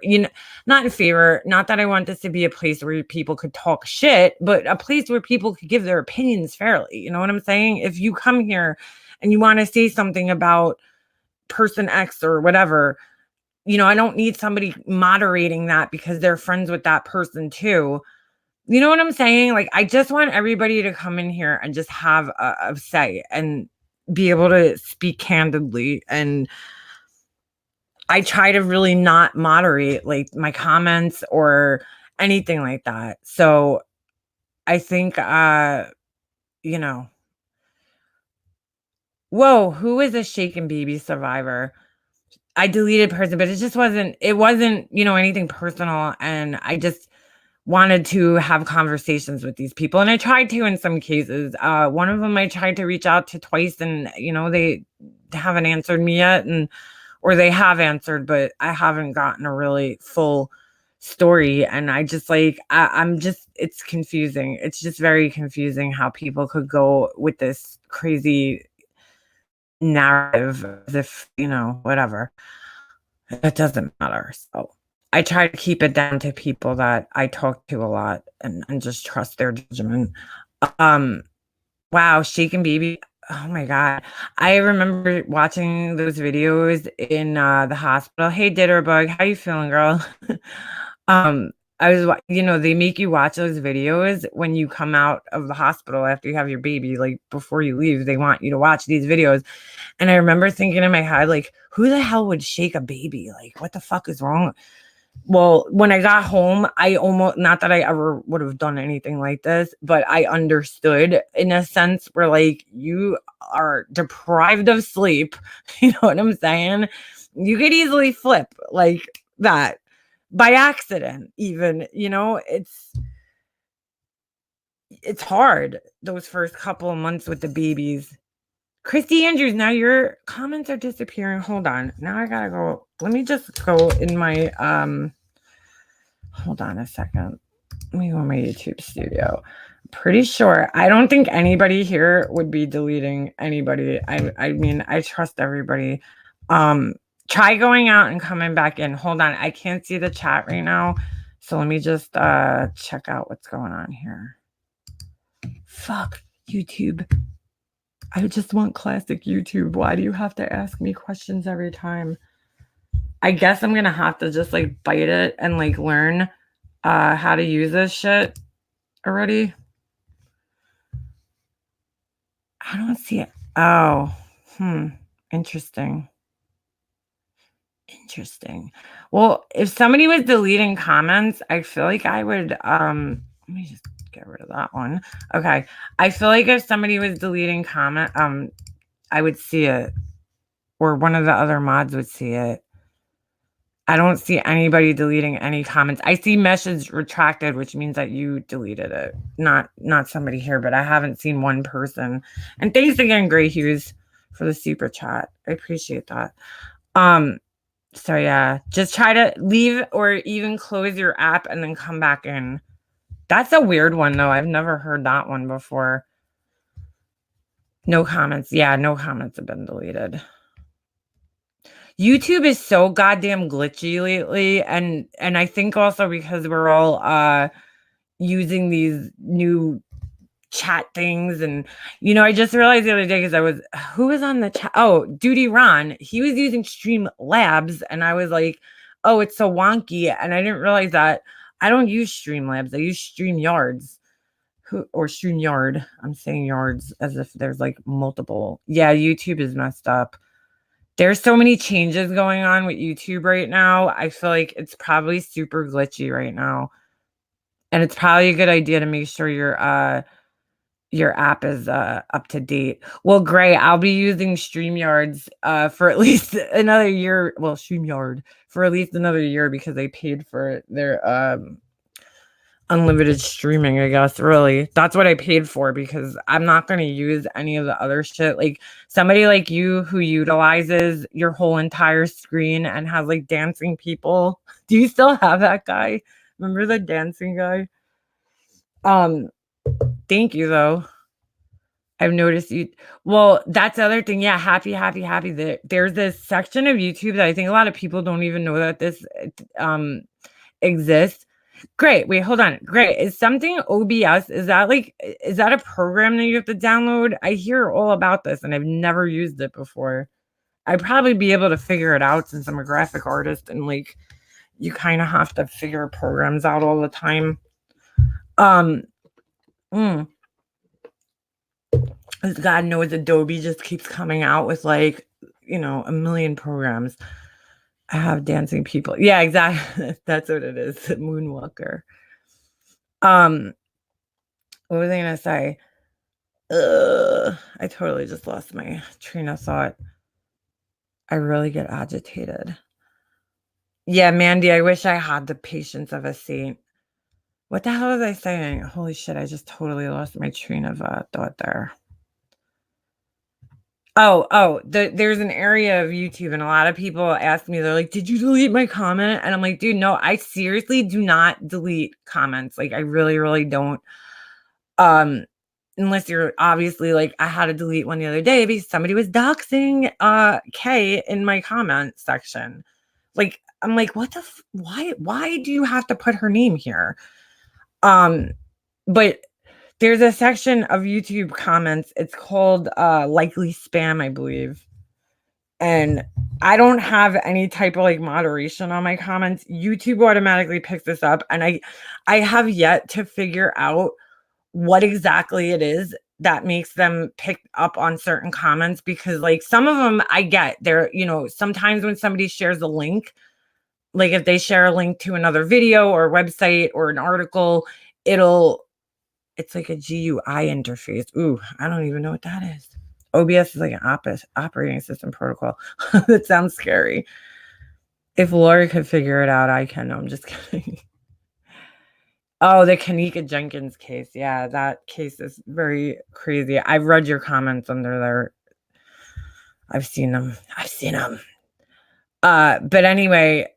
not in favor, not that I want this to be a place where people could talk shit, but a place where people could give their opinions fairly. You know what I'm saying? If you come here and you want to say something about person X or whatever, I don't need somebody moderating that because they're friends with that person too. You know what I'm saying? Like, I just want everybody to come in here and just have a say and be able to speak candidly. And I try to really not moderate like my comments or anything like that. So I think, you know, whoa, who is a shaken baby survivor? I deleted person, but it wasn't, anything personal. And I just wanted to have conversations with these people. And I tried to in some cases. One of them I tried to reach out to twice, and, they haven't answered me yet. Or they have answered, but I haven't gotten a really full story. And I just like, it's confusing. It's just very confusing how people could go with this crazy narrative as if, whatever. It doesn't matter. So I try to keep it down to people that I talk to a lot and just trust their judgment. Wow, Shaken Baby. Oh my god. I remember watching those videos in, the hospital. "Hey, Ditterbug, how you feeling, girl?" Um, I was wa they make you watch those videos when you come out of the hospital after you have your baby, like, before you leave, they want you to watch these videos, and I remember thinking in my head, like, "Who the hell would shake a baby? Like, what the fuck is wrong?" Well, when I got home, I almost not that I ever would have done anything like this, but I understood in a sense where like you are deprived of sleep. You know what I'm saying? You could easily flip like that by accident, even, it's hard those first couple of months with the babies. Christy Andrews, now your comments are disappearing. Hold on. Now I gotta go. Let me just go in my hold on a second. Let me go on my YouTube studio. Pretty sure. I don't think anybody here would be deleting anybody. I mean, I trust everybody. Um, Try going out and coming back in. Hold on. I can't see the chat right now. So let me just check out what's going on here. Fuck YouTube. I just want classic YouTube. Why do you have to ask me questions every time? I guess I'm gonna have to just like bite it and like learn how to use this shit already. I don't see it. Oh, interesting. Interesting. Well, if somebody was deleting comments, I feel like I would let me just get rid of that one. Okay. I feel like if somebody was deleting comment, I would see it, or one of the other mods would see it. I don't see anybody deleting any comments. I see message retracted, which means that you deleted it. Not somebody here, but I haven't seen one person. And thanks again, Gray Hughes, for the super chat. I appreciate that. So yeah, just try to leave or even close your app and then come back in. That's a weird one though. I've never heard that one before. No comments. Yeah, no comments have been deleted. YouTube is so goddamn glitchy lately, and I think also because we're all using these new chat things. And I just realized the other day, because who was on the chat? Oh, Duty Ron. He was using Streamlabs, and I was like, oh, it's so wonky, and I didn't realize that I don't use Streamlabs. I use StreamYards. Or StreamYard. I'm saying yards as if there's like multiple. Yeah, YouTube is messed up. There's so many changes going on with YouTube right now. I feel like it's probably super glitchy right now. And it's probably a good idea to make sure your app is up to date. Well, great. I'll be using StreamYards for at least another year. Well, StreamYard for at least another year, because they paid for their unlimited streaming, I guess. Really, that's what I paid for, because I'm not going to use any of the other shit. Like somebody like you who utilizes your whole entire screen and has like dancing people. Do you still have that guy? Remember the dancing guy? Thank you though. I've noticed you. Well, that's the other thing. Yeah, happy. There's this section of YouTube that I think a lot of people don't even know that this exists. Great. Wait, hold on. Great. Is something OBS? Is that a program that you have to download? I hear all about this and I've never used it before. I'd probably be able to figure it out since I'm a graphic artist, and like you kind of have to figure programs out all the time. Um God knows Adobe just keeps coming out with like, a million programs. I have dancing people. Yeah, exactly. That's what it is. Moonwalker. What was I gonna say? I totally just lost my train of thought. I really get agitated. Yeah, Mandy, I wish I had the patience of a saint. What the hell was I saying? Holy shit, I just totally lost my train of thought there. There's an area of YouTube, and a lot of people ask me, they're like, "Did you delete my comment?" And I'm like, "Dude, no, I seriously do not delete comments. Like, I really, really don't. Unless you're obviously like, I had to delete one the other day because somebody was doxing Kay in my comment section. Like, I'm like, what the why do you have to put her name here? But there's a section of YouTube comments. It's called likely spam, I believe. And I don't have any type of like moderation on my comments. YouTube automatically picks this up, and I have yet to figure out what exactly it is that makes them pick up on certain comments, because like some of them I get, they're, sometimes when somebody shares a link, like if they share a link to another video or website or an article, it's like a GUI interface. Ooh, I don't even know what that is. OBS is like an operating system protocol. That sounds scary. If Lori could figure it out, I can. No, I'm just kidding. Oh, the Kanika Jenkins case. Yeah, that case is very crazy. I've read your comments under there. I've seen them. But anyway,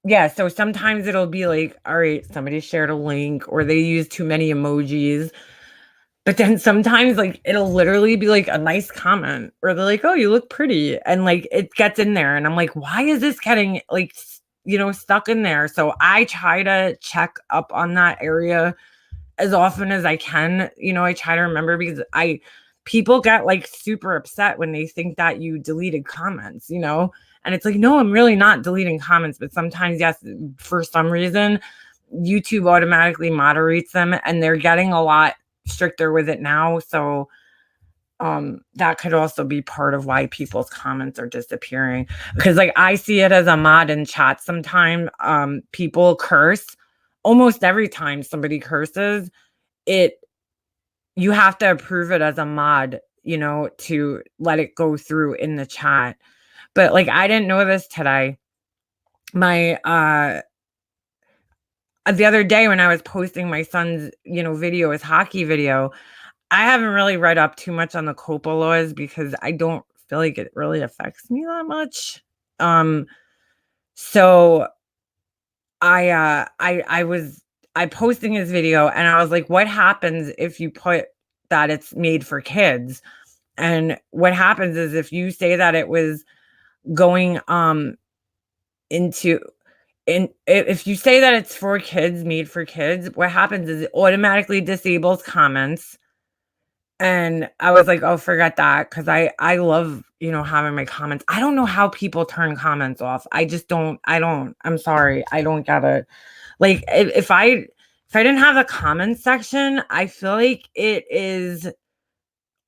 yeah, so sometimes it'll be like, all right, somebody shared a link or they use too many emojis. But then sometimes like it'll literally be like a nice comment, or they're like, "Oh, you look pretty." And like it gets in there and I'm like, "Why is this getting like stuck in there?" So I try to check up on that area as often as I can. I try to remember, because people get like super upset when they think that you deleted comments, and it's like, no, I'm really not deleting comments. But sometimes, yes, for some reason, YouTube automatically moderates them, and they're getting a lot stricter with it now. So that could also be part of why people's comments are disappearing, because like I see it as a mod in chat sometimes. People curse almost every time somebody curses. You have to approve it as a mod, to let it go through in the chat. But like I didn't know this today. My the other day when I was posting my son's, video, his hockey video, I haven't really read up too much on the COPA laws because I don't feel like it really affects me that much. So I posting his video and I was like, what happens if you put that it's made for kids? And what happens is if you say that it was going into if you say that it's for kids, made for kids, what happens is it automatically disables comments. And I was like, oh, forget that, because I love, having my comments. I don't know how people turn comments off. I'm sorry, I don't get it. Like if I didn't have a comment section, I feel like it is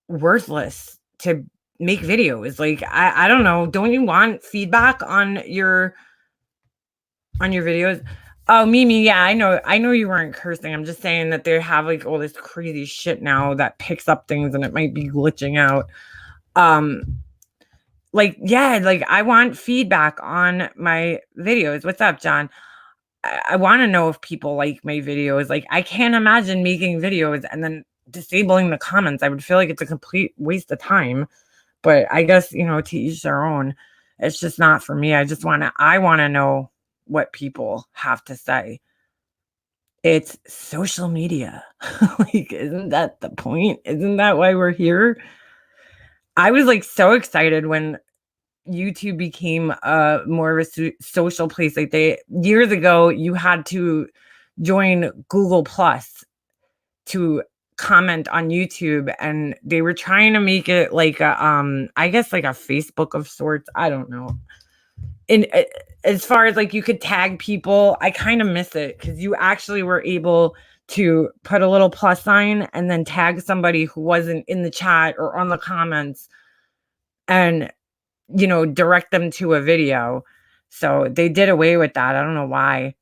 worthless to make videos. Like I don't know, don't you want feedback on your videos? Oh, Mimi, yeah, I know you weren't cursing. I'm just saying that they have like all this crazy shit now that picks up things and it might be glitching out. Like, yeah, like I want feedback on my videos. What's up, John? I want to know if people like my videos. Like, I can't imagine making videos and then disabling the comments. I would feel like it's a complete waste of time. But I guess, to each their own. It's just not for me. I want to know what people have to say. It's social media. Like, isn't that the point? Isn't that why we're here? I was like so excited when YouTube became more of a social place. Like years ago, you had to join Google Plus to comment on YouTube, and they were trying to make it like I guess like a Facebook of sorts. I don't know. And as far as like you could tag people, I kind of miss it, because you actually were able to put a little plus sign and then tag somebody who wasn't in the chat or on the comments, and direct them to a video. So they did away with that. I don't know why.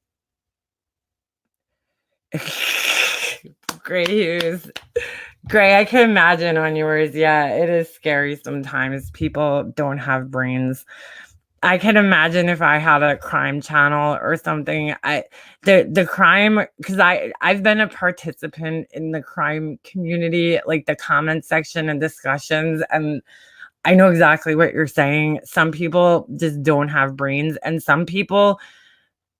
Gray Hughes. Gray, I can imagine on yours. Yeah, it is scary sometimes. People don't have brains. I can imagine if I had a crime channel or something. The crime, because I've been a participant in the crime community, like the comment section and discussions, and I know exactly what you're saying. Some people just don't have brains, and some people,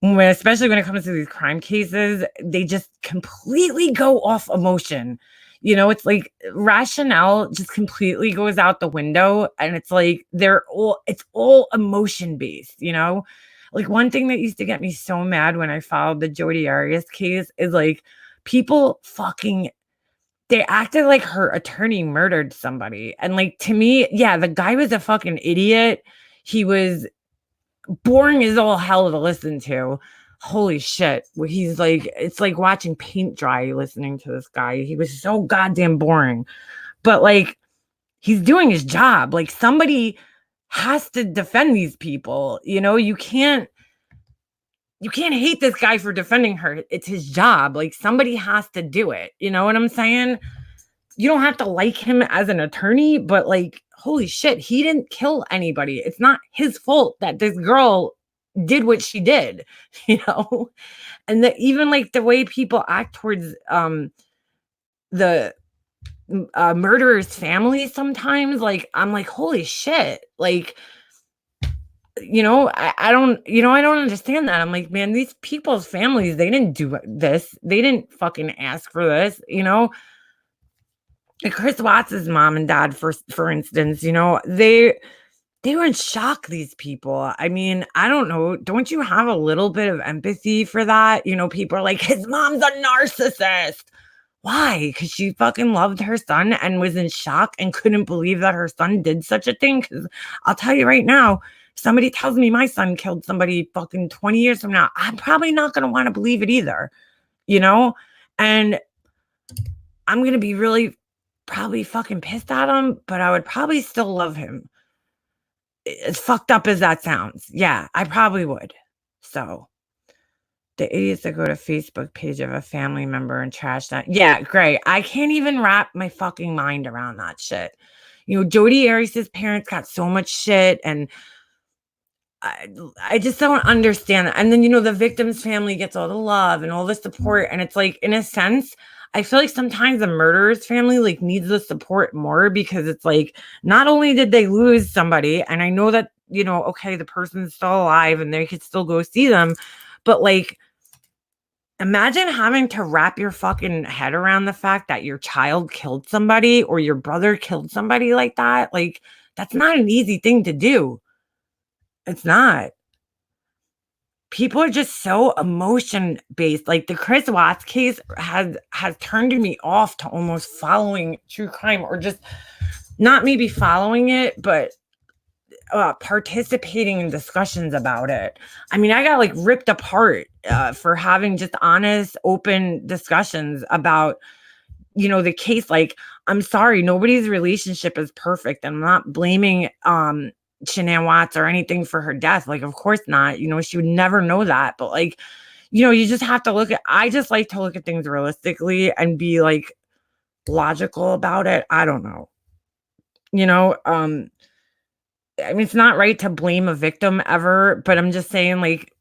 especially when it comes to these crime cases, they just completely go off emotion. It's like rationale just completely goes out the window, and it's like it's all emotion based. Like one thing that used to get me so mad when I followed the Jodi Arias case is like People fucking they acted like her attorney murdered somebody. And like to me, yeah, the guy was a fucking idiot. He was boring as all hell to listen to. Holy shit. He's like, it's like watching paint dry listening to this guy. He was so goddamn boring. But like, he's doing his job. Like, somebody has to defend these people. You can't hate this guy for defending her. It's his job. Like, somebody has to do it. You know what I'm saying? You don't have to like him as an attorney, but like, holy shit, he didn't kill anybody. It's not his fault that this girl did what she did, you know? And that even like the way people act towards the murderer's family sometimes, like, I'm like, holy shit. Like, I don't understand that. I'm like, man, these people's families, they didn't do this. They didn't fucking ask for this, Chris Watts's mom and dad, for instance, they were in shock, these people. I mean, I don't know. Don't you have a little bit of empathy for that? People are like, his mom's a narcissist. Why? Because she fucking loved her son and was in shock and couldn't believe that her son did such a thing. Because I'll tell you right now, somebody tells me my son killed somebody fucking 20 years from now, I'm probably not going to want to believe it either, And I'm going to be really probably fucking pissed at him, but I would probably still love him. As fucked up as that sounds. Yeah, I probably would. So the idiots that go to Facebook page of a family member and trash that. Yeah, great. I can't even wrap my fucking mind around that shit. Jodi Arias' parents got so much shit, and I just don't understand that. And then, the victim's family gets all the love and all the support. And it's like, in a sense, I feel like sometimes the murderer's family like needs the support more, because it's like, not only did they lose somebody, and I know that, okay, the person's still alive and they could still go see them, but like, imagine having to wrap your fucking head around the fact that your child killed somebody or your brother killed somebody like that. Like, that's not an easy thing to do. It's not. People are just so emotion based. Like, the Chris Watts case has turned me off to almost following true crime, or just not maybe following it, but participating in discussions about it. I mean, I got like ripped apart for having just honest, open discussions about, the case. Like, I'm sorry, nobody's relationship is perfect. I'm not blaming Shanann Watts or anything for her death. Like, of course not. She would never know that. But like, you just have to I just like to look at things realistically and be like logical about it. I don't know. I mean, it's not right to blame a victim ever, but I'm just saying, like,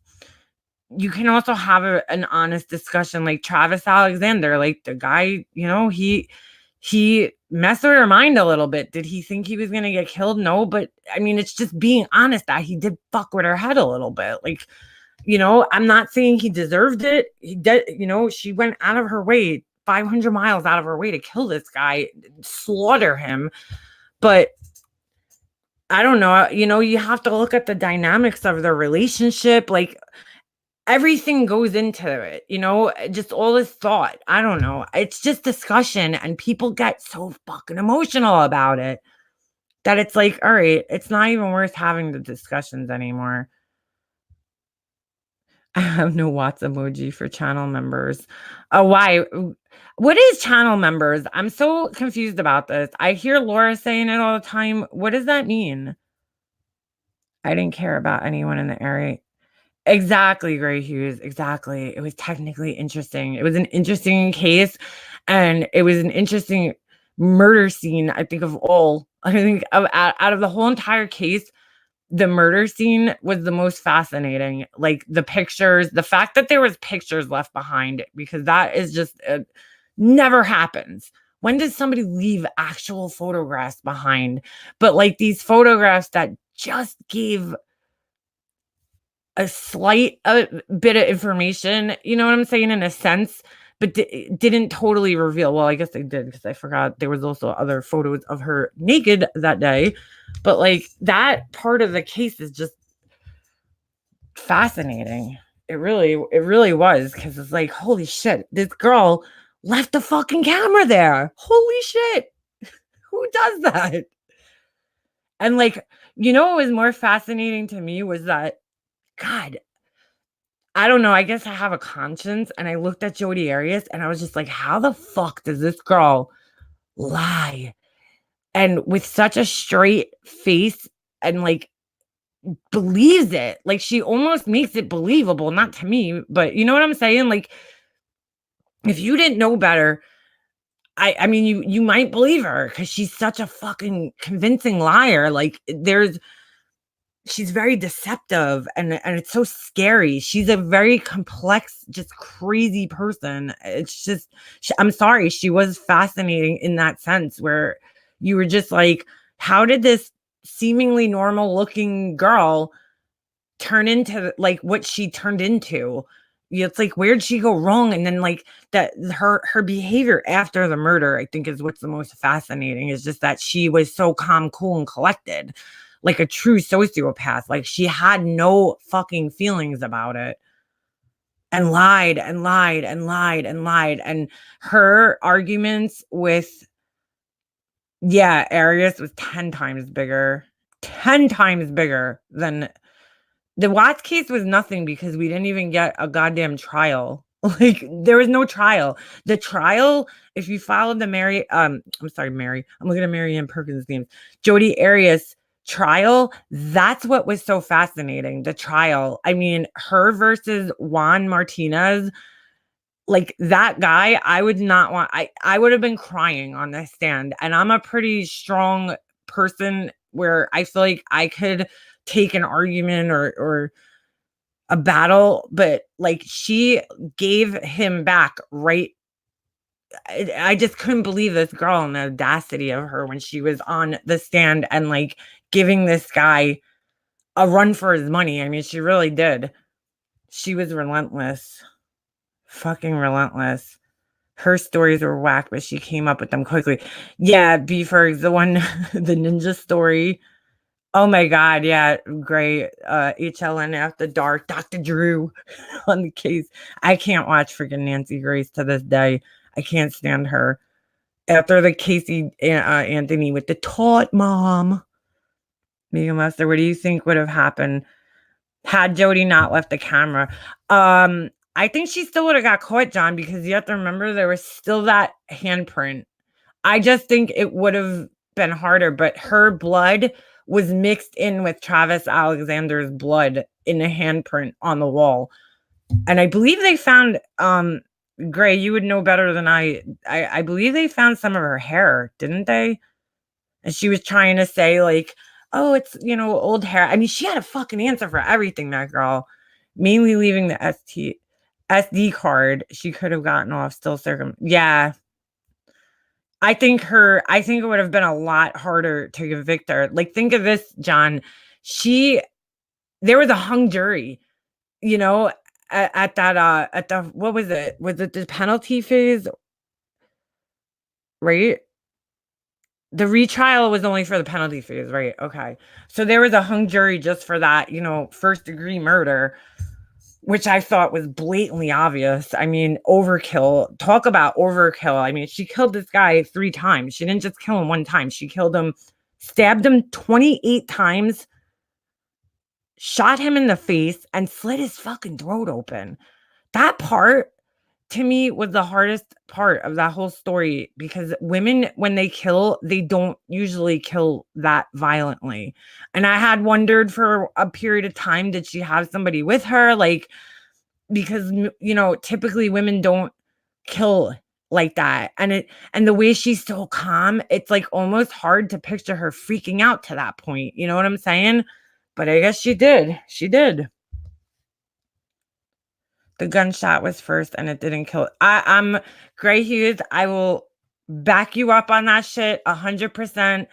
you can also have an honest discussion. Like Travis Alexander, like the guy, he messed with her mind a little bit. Did he think he was going to get killed? No, but I mean, it's just being honest that he did fuck with her head a little bit. Like, I'm not saying he deserved it. He did, she went out of her way, 500 miles out of her way to kill this guy, slaughter him. But I don't know, you have to look at the dynamics of the relationship. Like, everything goes into it, just all this thought. I don't know. It's just discussion, and people get so fucking emotional about it that it's like, all right, it's not even worth having the discussions anymore. I have no Watts emoji for channel members. Why? What is channel members? I'm so confused about this. I hear Laura saying it all the time. What does that mean? I didn't care about anyone in the area. Exactly, Gray Hughes. Exactly. It was technically interesting. It was an interesting case, and it was an interesting murder scene. I think out of the whole entire case, the murder scene was the most fascinating. Like, the pictures, the fact that there was pictures left behind, because that is just never happens. When does somebody leave actual photographs behind? But like, these photographs that just gave a slight bit of information, you know what I'm saying, in a sense, but didn't totally reveal. Well, I guess they did, because I forgot there was also other photos of her naked that day. But like, that part of the case is just fascinating. It really was, because it's like, holy shit, this girl left the fucking camera there. Holy shit. Who does that? And, like, what was more fascinating to me was that, God, I don't know, I guess I have a conscience, and I looked at Jodi Arias, and I was just like, "How the fuck does this girl lie?" And with such a straight face and, like, believes it. Like, she almost makes it believable, not to me, but you know what I'm saying? Like, if you didn't know better, I mean, you might believe her because she's such a fucking convincing liar. Like, she's very deceptive, and it's so scary. She's a very complex, just crazy person. It's just I'm sorry, she was fascinating in that sense where you were just like, how did this seemingly normal looking girl turn into like what she turned into? It's like, where'd she go wrong? And then, like, that her behavior after the murder, I think, is what's the most fascinating, is just that she was so calm, cool, and collected, like a true sociopath. Like, she had no fucking feelings about it, and lied and lied and lied and lied. And her arguments with, yeah, Arias was 10 times bigger. 10 times bigger than the Watts case. Was nothing because we didn't even get a goddamn trial. Like, there was no trial. The trial, if you followed the I'm sorry, Mary. I'm looking at Mary Ann Perkins' names. Jodi Arias trial, that's what was so fascinating. The trial. I mean, her versus Juan Martinez, like, that guy, I would not want I would have been crying on the stand. And I'm a pretty strong person where I feel like I could take an argument or a battle, but, like, she gave him back right. I just couldn't believe this girl and the audacity of her when she was on the stand and, like, giving this guy a run for his money. I mean, she really did. She was relentless. Fucking relentless. Her stories were whack, but she came up with them quickly. Yeah, B Fergs, the one, the ninja story. Oh my god, yeah, great. HLN After Dark, Dr. Drew on the case. I can't watch freaking Nancy Grace to this day. I can't stand her. After the Casey Anthony with the taught mom. Megan Lester, what do you think would have happened had Jodi not left the camera? I think she still would have got caught, John, because you have to remember there was still that handprint. I just think it would have been harder, but her blood was mixed in with Travis Alexander's blood in a handprint on the wall. And I believe they found, Gray, you would know better than I believe they found some of her hair, didn't they? And she was trying to say, like, oh, it's, old hair. I mean, she had a fucking answer for everything, that girl. Mainly leaving the SD card. She could have gotten off still yeah. I think it would have been a lot harder to convict her. Like, think of this, John. There was a hung jury, you know, at that, at the, what was it? Was it the penalty phase? Right? The retrial was only for the penalty phase, right? Okay. So there was a hung jury just for that, first degree murder, which I thought was blatantly obvious. I mean, overkill. Talk about overkill. I mean, she killed this guy 3 times. She didn't just kill him 1 time. She killed him, stabbed him 28 times, shot him in the face, and slit his fucking throat open. That part, to me, was the hardest part of that whole story, because women, when they kill, they don't usually kill that violently. And I had wondered for a period of time, did she have somebody with her? Like, because, typically women don't kill like that. And the way she's so calm, it's like almost hard to picture her freaking out to that point. You know what I'm saying? But I guess she did. She did. The gunshot was first and it didn't kill. I'm Gray Hughes. I will back you up on that shit 100%.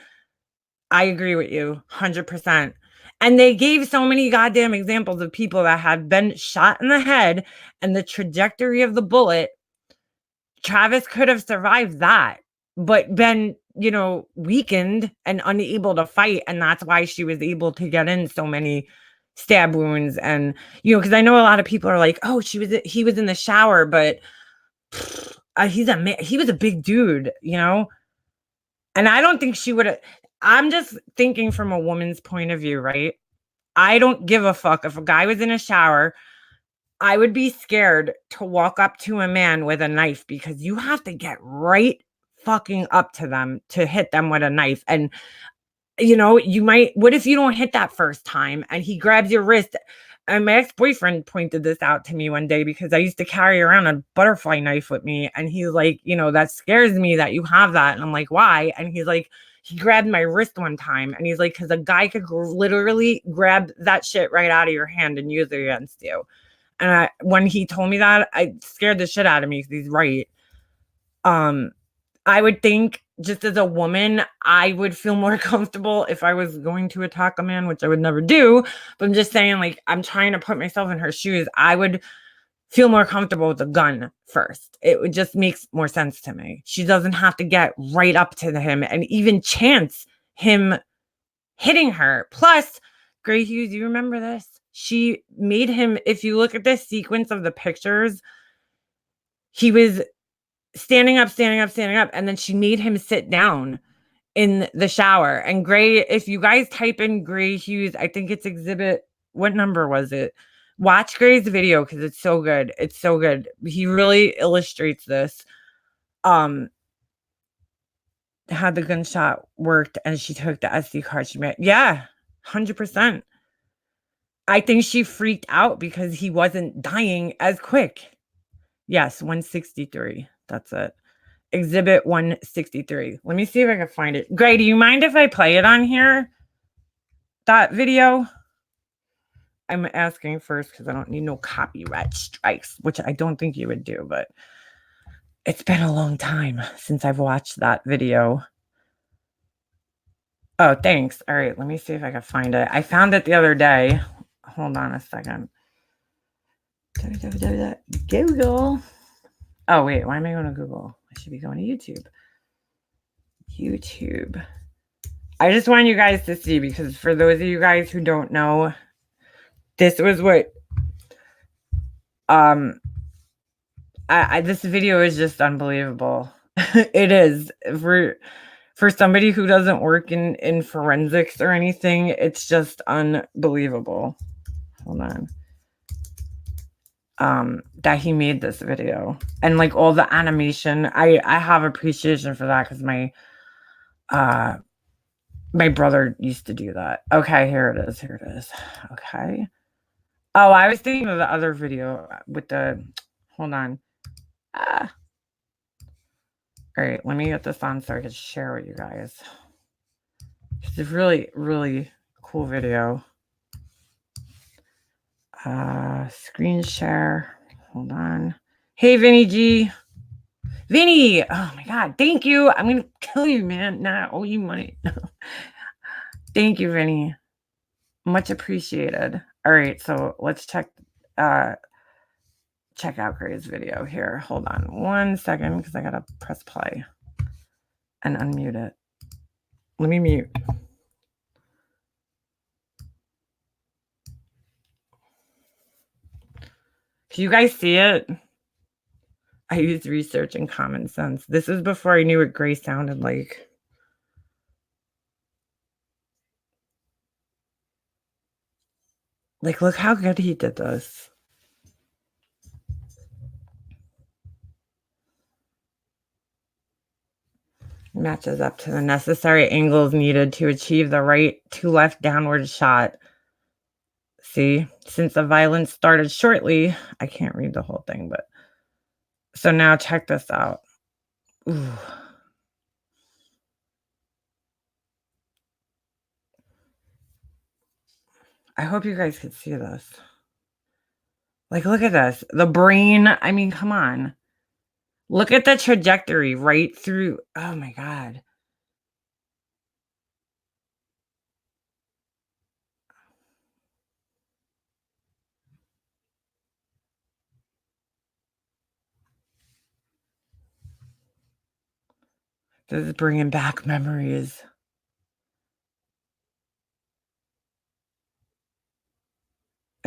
I agree with you 100%. And they gave so many goddamn examples of people that have been shot in the head, and the trajectory of the bullet. Travis could have survived that, but been, weakened and unable to fight. And that's why she was able to get in so many stab wounds, and, because I know a lot of people are like, "Oh, he was in the shower," but he was a big dude, and I don't think she woulda I'm just thinking from a woman's point of view, right? I don't give a fuck if a guy was in a shower. I would be scared to walk up to a man with a knife because you have to get right fucking up to them to hit them with a knife, and, you might what if you don't hit that first time and he grabs your wrist? And my ex-boyfriend pointed this out to me one day because I used to carry around a butterfly knife with me, and he's like, "That scares me that you have that." And I'm like, "Why?" And he's like, "He grabbed my wrist one time," and he's like, "'Cause a guy could literally grab that shit right out of your hand and use it against you." And when he told me that, I scared the shit out of me because he's right. Um, I would think just as a woman, I would feel more comfortable if I was going to attack a man, which I would never do. But I'm just saying, like, I'm trying to put myself in her shoes. I would feel more comfortable with a gun first. It would just makes more sense to me. She doesn't have to get right up to him and even chance him hitting her. Plus, Gray Hughes, you remember this? She made him, if you look at this sequence of the pictures, he was standing up, standing up, standing up, and then she made him sit down in the shower. And Gray, if you guys type in Gray Hughes, I think it's exhibit, what number was it? Watch Gray's video because it's so good. It's so good. He really illustrates this. How the gunshot worked, and she took the SD card. She made, yeah, 100%. I think she freaked out because he wasn't dying as quick. Yes, 163. That's it. Exhibit 163. Let me see if I can find it. Gray, do you mind if I play it on here? That video? I'm asking first because I don't need no copyright strikes, which I don't think you would do, but it's been a long time since I've watched that video. Oh, thanks. All right, let me see if I can find it. I found it the other day. Hold on a second. Google. Oh, wait, why am I going to Google? I should be going to YouTube. YouTube. I just want you guys to see, because for those of you guys who don't know, this was what this video is just unbelievable. It is. For somebody who doesn't work in forensics or anything, it's just unbelievable. Hold on. That he made this video, and like all the animation, I have appreciation for that because my brother used to do that. Okay, here it is. Okay. Oh, I was thinking of the other video with the, hold on. All right, let me get this on so I can share with you guys. It's a really, really cool video. Screen share. Hold on. Hey, Vinny G. Vinny! Oh my God, thank you. I'm gonna kill you, man. Nah, I owe you money. Thank you, Vinny. Much appreciated. All right, so let's check out Gray's video here. Hold on 1 second because I gotta press play and unmute it. Let me mute. Can you guys see it? I used research and common sense. This is before I knew what Gray sounded like. Like, look how good he did this. Matches up to the necessary angles needed to achieve the right to left downward shot. See, since the violence started shortly, I can't read the whole thing, but so now check this out. Ooh. I hope you guys could see this. Like, look at this. The brain, I mean, come on. Look at the trajectory right through. Oh my God. This is bringing back memories.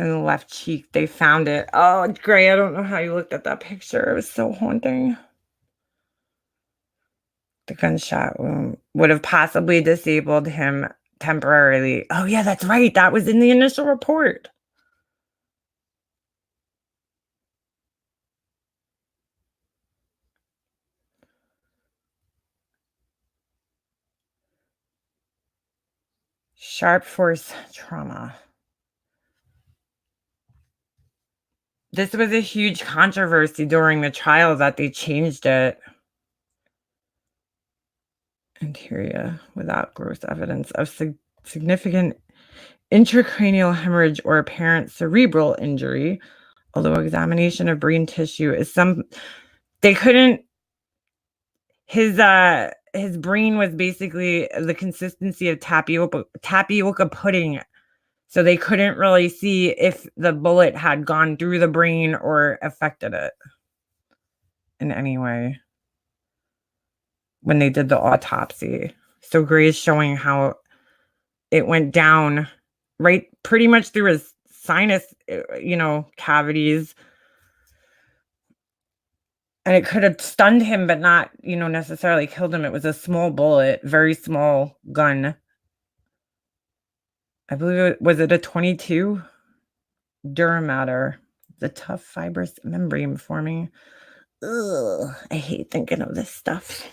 in the left cheek. They found it. Oh, Gray, I don't know how you looked at that picture. It was so haunting. The gunshot wound would have possibly disabled him temporarily. Oh, yeah, that's right. That was in the initial report. Sharp force trauma. This was a huge controversy during the trial that they changed it. Anterior without gross evidence of significant intracranial hemorrhage or apparent cerebral injury, although examination of brain tissue is they couldn't his brain was basically the consistency of tapioca pudding. So they couldn't really see if the bullet had gone through the brain or affected it in any way when they did the autopsy. So Gray is showing how it went down right pretty much through his sinus, cavities. And it could have stunned him, but not, necessarily killed him. It was a small bullet, very small gun. I believe was it a 22? Duramatter, the tough fibrous membrane forming. Ugh, I hate thinking of this stuff.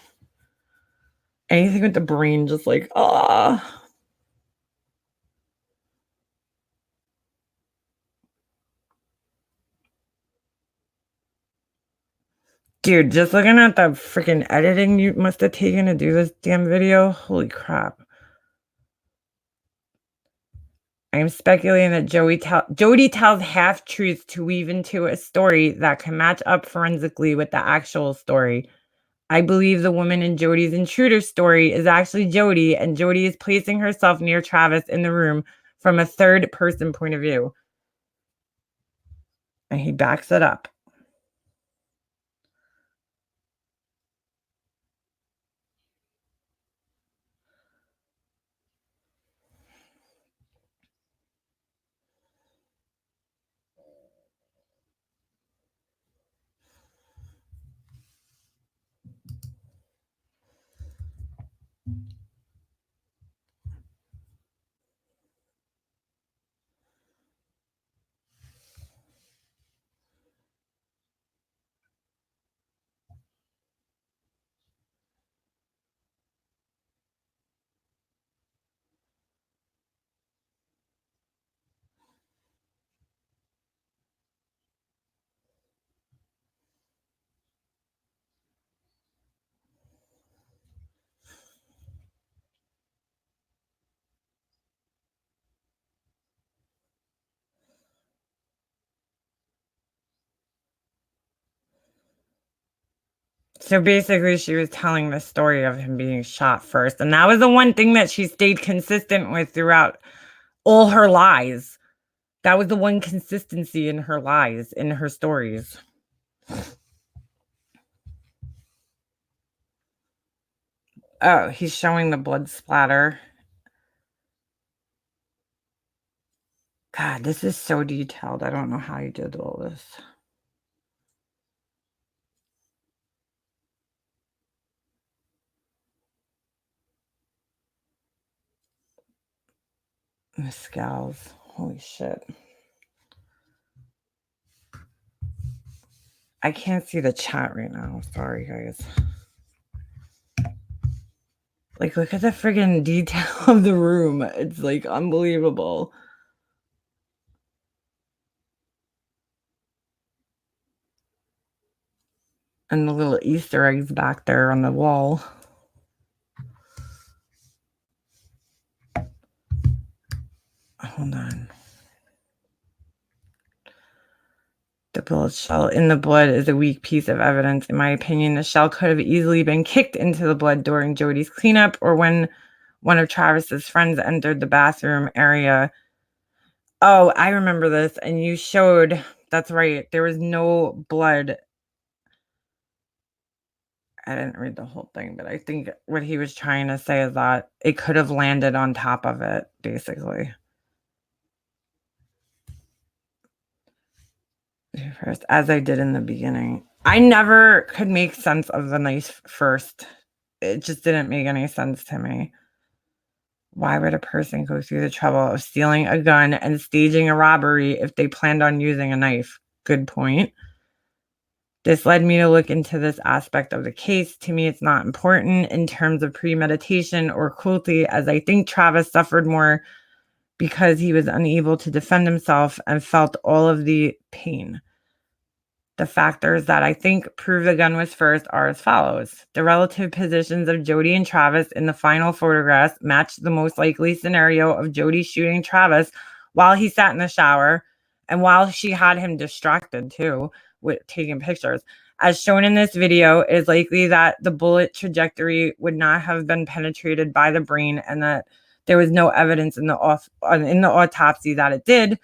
Anything with the brain, just like, ah. Dude, just looking at the freaking editing you must have taken to do this damn video. Holy crap. I'm speculating that Jodi tells half-truths to weave into a story that can match up forensically with the actual story. I believe the woman in Jodi's intruder story is actually Jodi, and Jodi is placing herself near Travis in the room from a third-person point of view. And he backs it up. So basically, she was telling the story of him being shot first. And that was the one thing that she stayed consistent with throughout all her lies. That was the one consistency in her lies, in her stories. Oh, he's showing the blood splatter. God, this is so detailed. I don't know how you did all this. The scowls. Holy shit. I can't see the chat right now. Sorry, guys. Like, look at the friggin' detail of the room. It's, like, unbelievable. And the little Easter eggs back there on the wall. Hold on. The bullet shell in the blood is a weak piece of evidence. In my opinion, the shell could have easily been kicked into the blood during Jodi's cleanup or when one of Travis's friends entered the bathroom area. Oh, I remember this. And you showed, that's right, there was no blood. I didn't read the whole thing, but I think what he was trying to say is that it could have landed on top of it, basically. First, as I did in the beginning. I never could make sense of the knife first. It just didn't make any sense to me. Why would a person go through the trouble of stealing a gun and staging a robbery if they planned on using a knife? Good point. This led me to look into this aspect of the case. To me, it's not important in terms of premeditation or cruelty, as I think Travis suffered more because he was unable to defend himself and felt all of the pain. The factors that I think prove the gun was first are as follows. The relative positions of Jodi and Travis in the final photographs match the most likely scenario of Jodi shooting Travis while he sat in the shower and while she had him distracted too with taking pictures. As shown in this video, it is likely that the bullet trajectory would not have been penetrated by the brain and that there was no evidence in the autopsy that it did.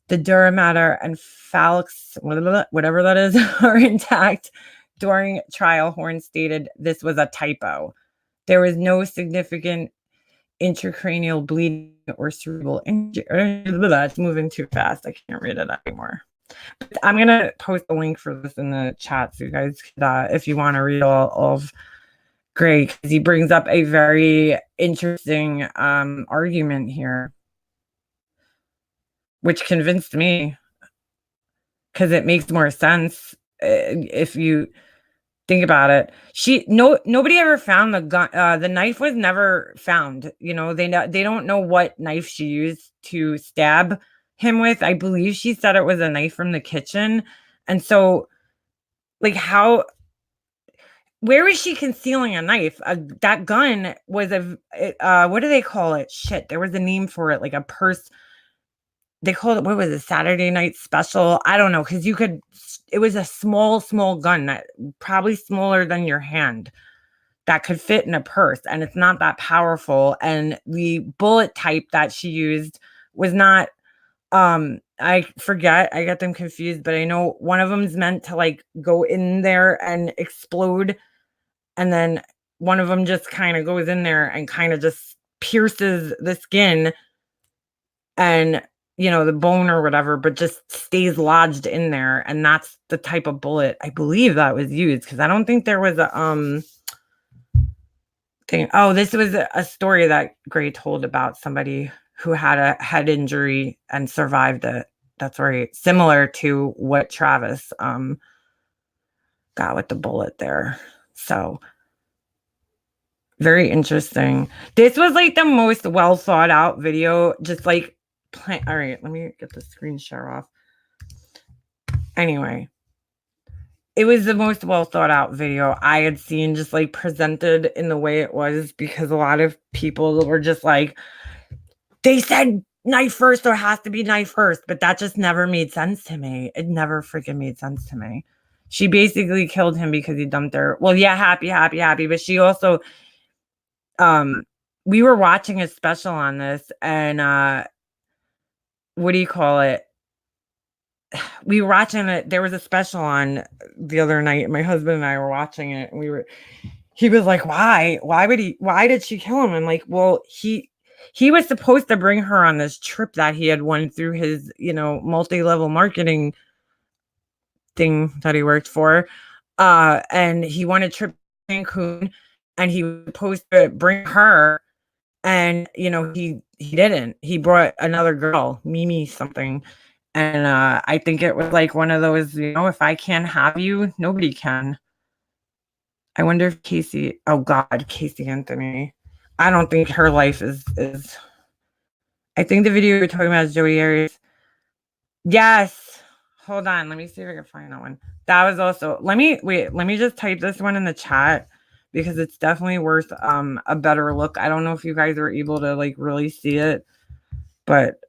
The dura mater and phalanx, whatever that is, are intact. During trial, Horn stated this was a typo. There was no significant intracranial bleeding or cerebral injury. It's moving too fast. I can't read it anymore. But I'm going to post a link for this in the chat so you guys could, if you want to read all of Gray, because he brings up a very interesting argument here, which convinced me because it makes more sense if you think about it. Nobody ever found the gun. The knife was never found. You know, they don't know what knife she used to stab him with. I believe she said it was a knife from the kitchen, and so, like, where was she concealing a knife? That gun was what do they call it? Shit, there was a name for it, like a purse. They called it, what was it, Saturday Night Special? I don't know, because it was a small gun, that probably smaller than your hand, that could fit in a purse, and it's not that powerful. And the bullet type that she used was not, I forget, I get them confused, but I know one of them is meant to like go in there and explode, and then one of them just kind of goes in there and kind of just pierces the skin and, you know, the bone or whatever, but just stays lodged in there. And that's the type of bullet I believe that was used, because I don't think there was a thing. Oh, this was a story that Gray told about somebody who had a head injury and survived it. That's right. Similar to what Travis got with the bullet there. So very interesting. This was like the most well thought out video, just like all right, let me get the screen share off. Anyway, it was the most well thought out video I had seen, just like presented in the way it was, because a lot of people were just like, they said knife first, there has to be knife first, but that just never made sense to me. It never freaking made sense to me. She basically killed him because he dumped her. Well, yeah, happy, but she also, we were watching a special on this, and what do you call it? We were watching it. There was a special on the other night. My husband and I were watching it, and he was like, why did she kill him? And like, well, he was supposed to bring her on this trip that he had won through his, you know, multi-level marketing thing that he worked for. And he won a trip to Cancun, and he was supposed to bring her, and, you know, he didn't. He brought another girl, Mimi something. And I think it was like one of those, you know, if I can't have you, nobody can. I wonder if Casey Anthony. I don't think her life is. I think the video you're talking about is Jodi Arias. Yes. Hold on. Let me see if I can find that one. That was also, let me just type this one in the chat, because it's definitely worth a better look. I don't know if you guys are able to like really see it, but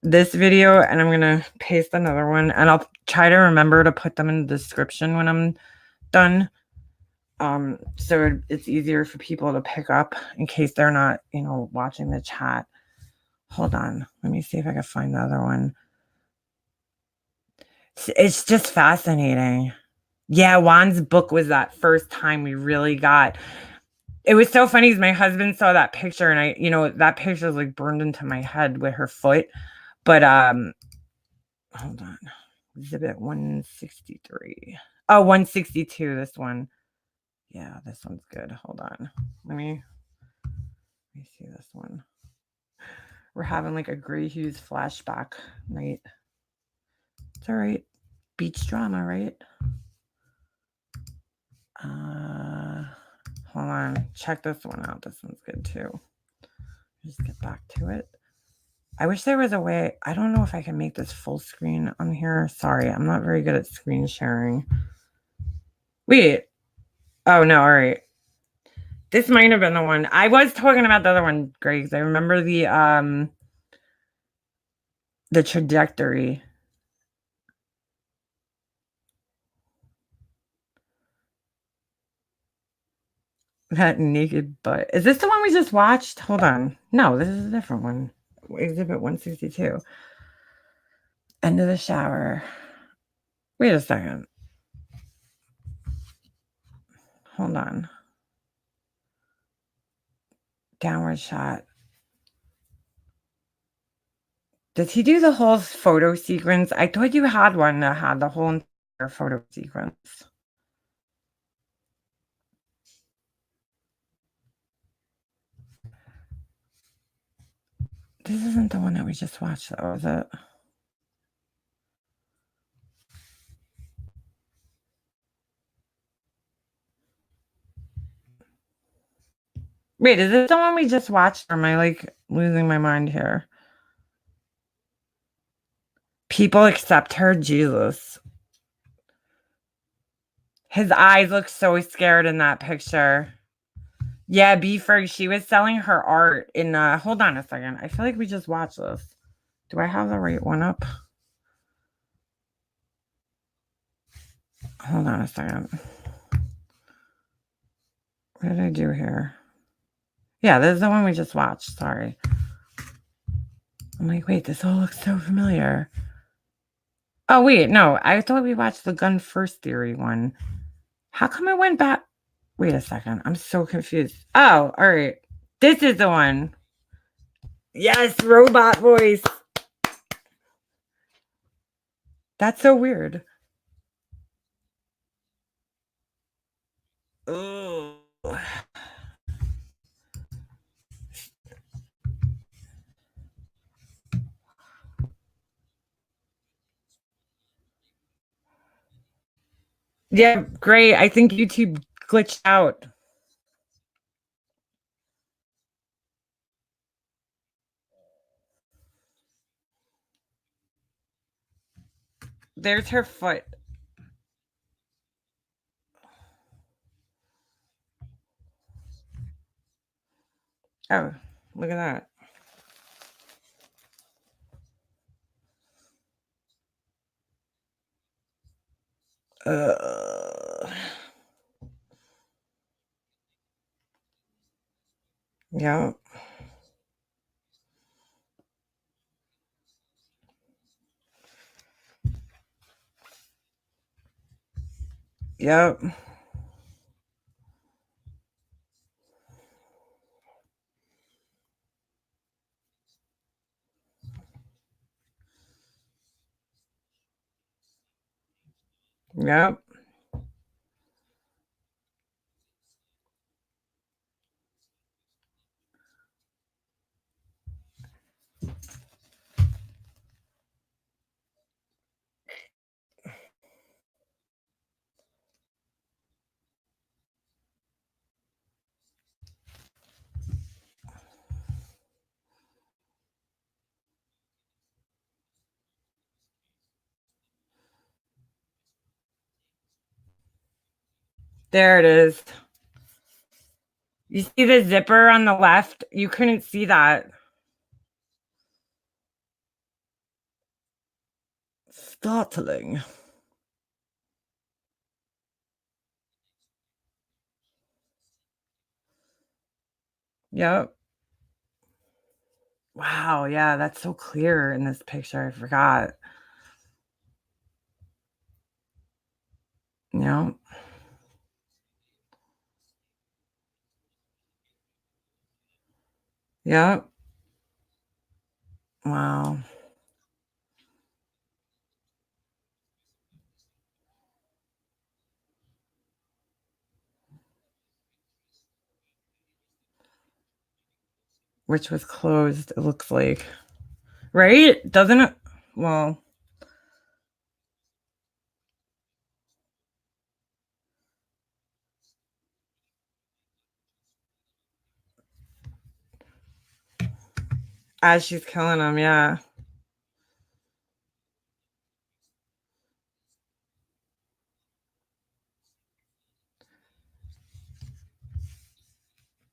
this video, and I'm gonna paste another one, and I'll try to remember to put them in the description when I'm done, so it's easier for people to pick up in case they're not, you know, watching the chat. Hold on, let me see if I can find the other one. It's just fascinating. Yeah, Juan's book was that first time we really got. It was so funny because my husband saw that picture, and I, you know, that picture is like burned into my head with her foot. But hold on. Exhibit 163. Oh, 162, this one. Yeah, this one's good. Hold on. Let me see this one. We're having like a Grey Hughes flashback night. It's all right. Beach drama, right? Hold on. Check this one out. This one's good too. Just get back to it. I wish there was a way. I don't know if I can make this full screen on here. Sorry, I'm not very good at screen sharing. Wait. Oh, no. All right. This might have been the one. I was talking about the other one, Greg. I remember the trajectory. That naked butt. Is this the one we just watched? Hold on. No, this is a different one. Exhibit 162. End of the shower. Wait a second. Hold on. Downward shot. Did he do the whole photo sequence? I thought you had one that had the whole entire photo sequence. This isn't the one that we just watched, though, is it? Wait, is this the one we just watched? Or am I like losing my mind here? People accept her, Jesus. His eyes look so scared in that picture. Yeah, B-Ferg, she was selling her art in hold on a second. I feel like we just watched this. Do I have the right one up? Hold on a second. What did I do here? Yeah, this is the one we just watched. Sorry. I'm like, wait, this all looks so familiar. Oh, wait, no. I thought we watched the gun first theory one. How come I went back? Wait a second. I'm so confused. Oh, all right. This is the one. Yes, robot voice. That's so weird. Oh. Yeah, great. I think YouTube glitched out. There's her foot. Oh, look at that. Yeah. Yep. Yep. There it is. You see the zipper on the left? You couldn't see that. Startling. Yep. Wow, yeah, that's so clear in this picture. I forgot. Yep. Yep. Wow. which was closed, it looks like. Right? Doesn't it? Well, as she's killing him, yeah.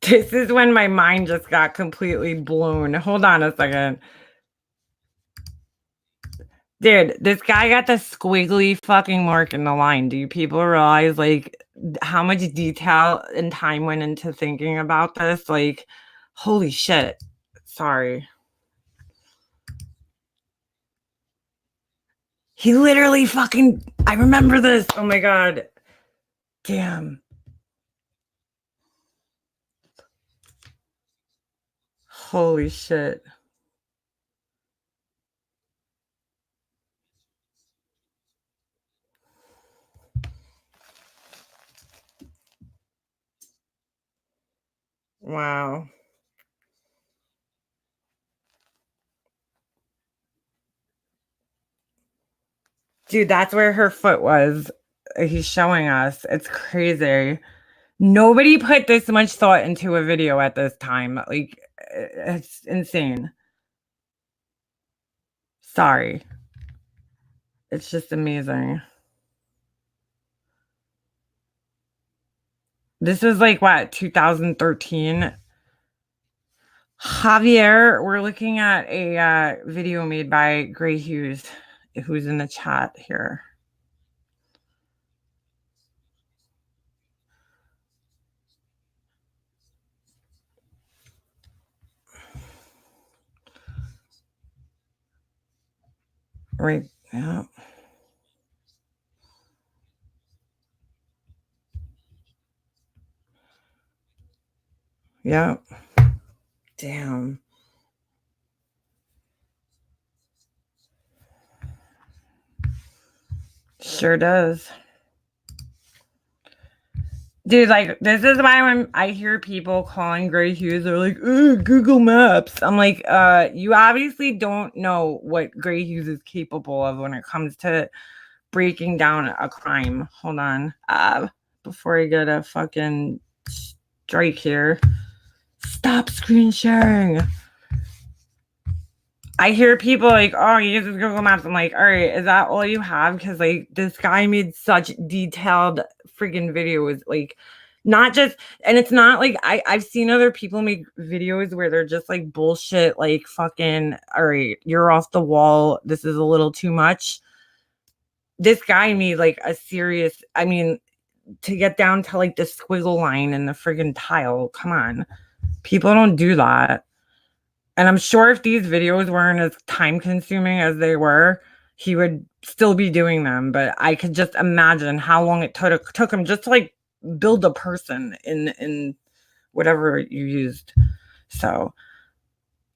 This is when my mind just got completely blown. Hold on a second. Dude, this guy got the squiggly fucking mark in the line. Do you people realize, like, how much detail and time went into thinking about this? Like, holy shit. Sorry. He literally fucking I remember this. Oh my god. Damn. Holy shit. Wow. Dude, that's where her foot was. He's showing us. It's crazy. Nobody put this much thought into a video at this time. Like, it's insane. Sorry. It's just amazing. This was like what, 2013? Javier, we're looking at a video made by Gray Hughes, who's in the chat here. Right. Yeah. Yeah. Damn. Sure does. Dude, like, this is why when I hear people calling Gray Hughes, they're like, Google Maps. I'm like, you obviously don't know what Gray Hughes is capable of when it comes to breaking down a crime. Hold on. Before I get a fucking strike here. Stop screen sharing. I hear people like, oh, he uses Google Maps. I'm like, all right, is that all you have? Because like this guy made such detailed freaking videos, like not just, and it's not like I've seen other people make videos where they're just like bullshit, like fucking, all right, you're off the wall. This is a little too much. This guy made like a serious, I mean, to get down to like the squiggle line and the friggin' tile. Come on. People don't do that. And I'm sure if these videos weren't as time consuming as they were, he would still be doing them. But I could just imagine how long it took him just to like build a person in whatever you used. So,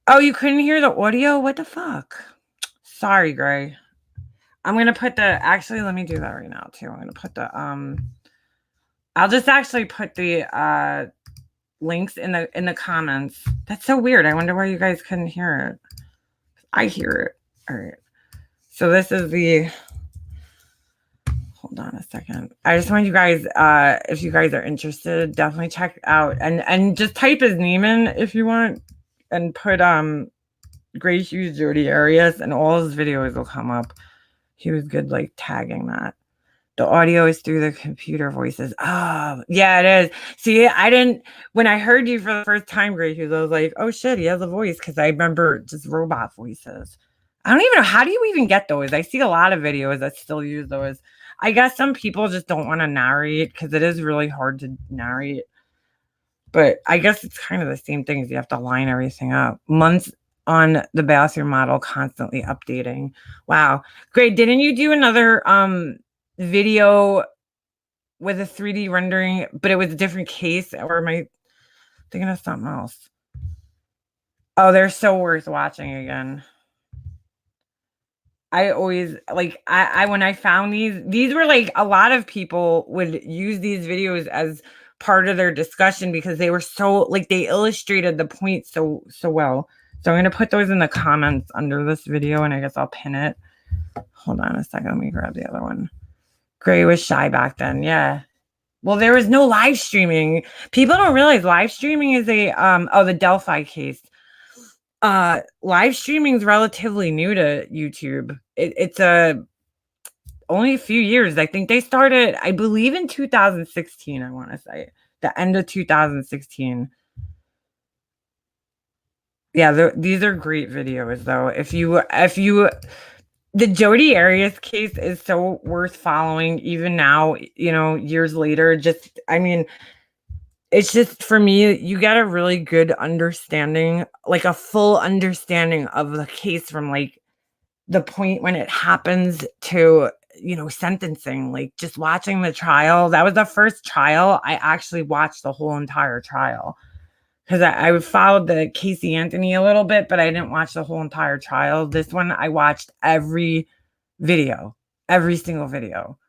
oh, you couldn't hear the audio? What the fuck? Sorry, Gray. I'm gonna put the actually let me do that right now too. I'm gonna put the I'll just actually put the links in the comments. That's so weird. I wonder why you guys couldn't hear it. I hear it. All right. So this is the hold on a second. I just want you guys, if you guys are interested, definitely check out and just type his name in if you want and put Gray Hughes Jodi Arias and all his videos will come up. He was good like tagging that. The audio is through the computer voices. Oh, yeah, it is. See, I didn't when I heard you for the first time, Gray Hughes, I was like, oh shit, he has a voice because I remember just robot voices. I don't even know how do you even get those? I see a lot of videos that still use those. I guess some people just don't want to narrate because it is really hard to narrate. But I guess it's kind of the same thing as you have to line everything up. Months on the bathroom model constantly updating. Wow. Great. Didn't you do another video with a 3D rendering, but it was a different case? Or am I thinking of something else? Oh, they're so worth watching again. I always like I when I found these were like a lot of people would use these videos as part of their discussion because they were so like they illustrated the point so well. So I'm going to put those in the comments under this video, and I guess I'll pin it. Hold on a second. Let me grab the other one. Gray was shy back then. Yeah. Well, there was no live streaming. People don't realize live streaming is the Delphi case. Live streaming is relatively new to YouTube. It's only a few years. I think they started, I believe, in 2016. I want to say the end of 2016. Yeah, these are great videos though. If you the Jodi Arias case is so worth following even now, years later. Just, I mean, it's just, for me, you get a really good understanding, like a full understanding of the case from like the point when it happens to, sentencing. Like just watching the trial. That was the first trial I actually watched the whole entire trial. Because I followed the Casey Anthony a little bit, but I didn't watch the whole entire trial. This one, I watched every single video.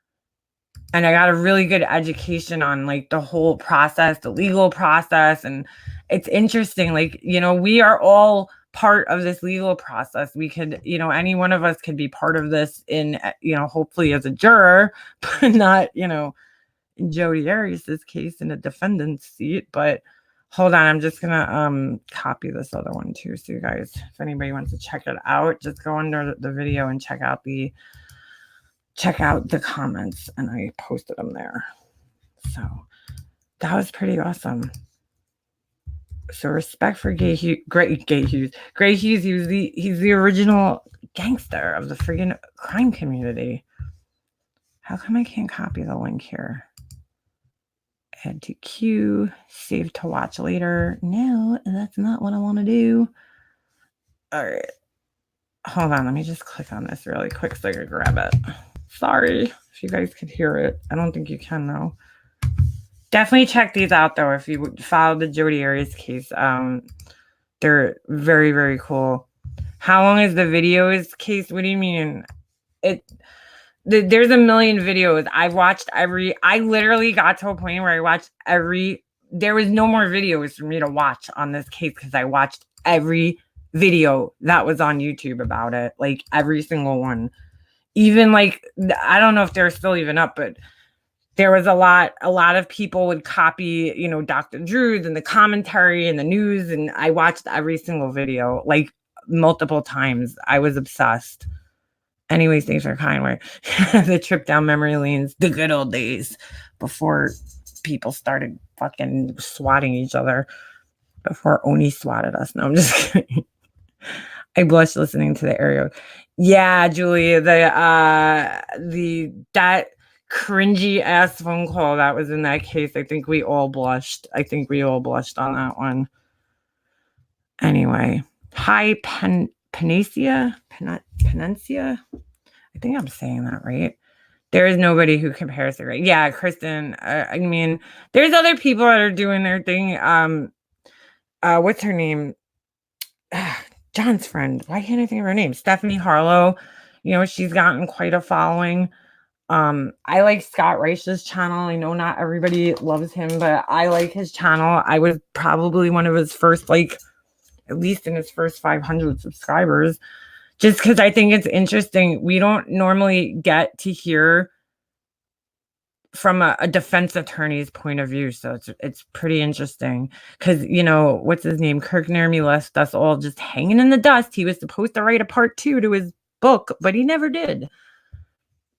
And I got a really good education on like the whole process, the legal process. And it's interesting. Like, we are all part of this legal process. We could, any one of us could be part of this in, hopefully as a juror, but not, in Jodi Arias's case in a defendant's seat. But hold on, I'm just gonna copy this other one too, so you guys, if anybody wants to check it out, just go under the video and check out the comments, and I posted them there. So that was pretty awesome. So respect for Gray Hughes. He's the original gangster of the friggin' crime community. How come I can't copy the link here? Add to queue, save to watch later. No, that's not what I want to do. All right. Hold on. Let me just click on this really quick so I can grab it. Sorry if you guys could hear it. I don't think you can, though. Definitely check these out, though, if you follow the Jodi Arias case. They're very, very cool. How long is the videos case? What do you mean? There's a million videos. I literally got to a point where I watched there was no more videos for me to watch on this case because I watched every video that was on YouTube about it, like every single one. Even like, I don't know if they're still even up, but there was a lot of people would copy, Dr. Drews and the commentary and the news. And I watched every single video, like multiple times. I was obsessed. Anyways, thanks for kind word. The trip down memory lanes, the good old days before people started fucking swatting each other, before Oni swatted us. No, I'm just kidding. I blushed listening to the Aereo. Yeah, Julie, that cringy ass phone call that was in that case. I think we all blushed. on that one. Anyway, hi, Penecia. I think I'm saying that right. There is nobody who compares to right. Yeah, Kristen. I mean, there's other people that are doing their thing. What's her name? John's friend. Why can't I think of her name? Stephanie Harlow. She's gotten quite a following. I like Scott Reich's channel. I know not everybody loves him, but I like his channel. I was probably one of his first, at least in his first 500 subscribers, just because I think it's interesting. We don't normally get to hear from a defense attorney's point of view. So it's pretty interesting because, what's his name? Kirk Nermy left us all just hanging in the dust. He was supposed to write a part 2 to his book, but he never did.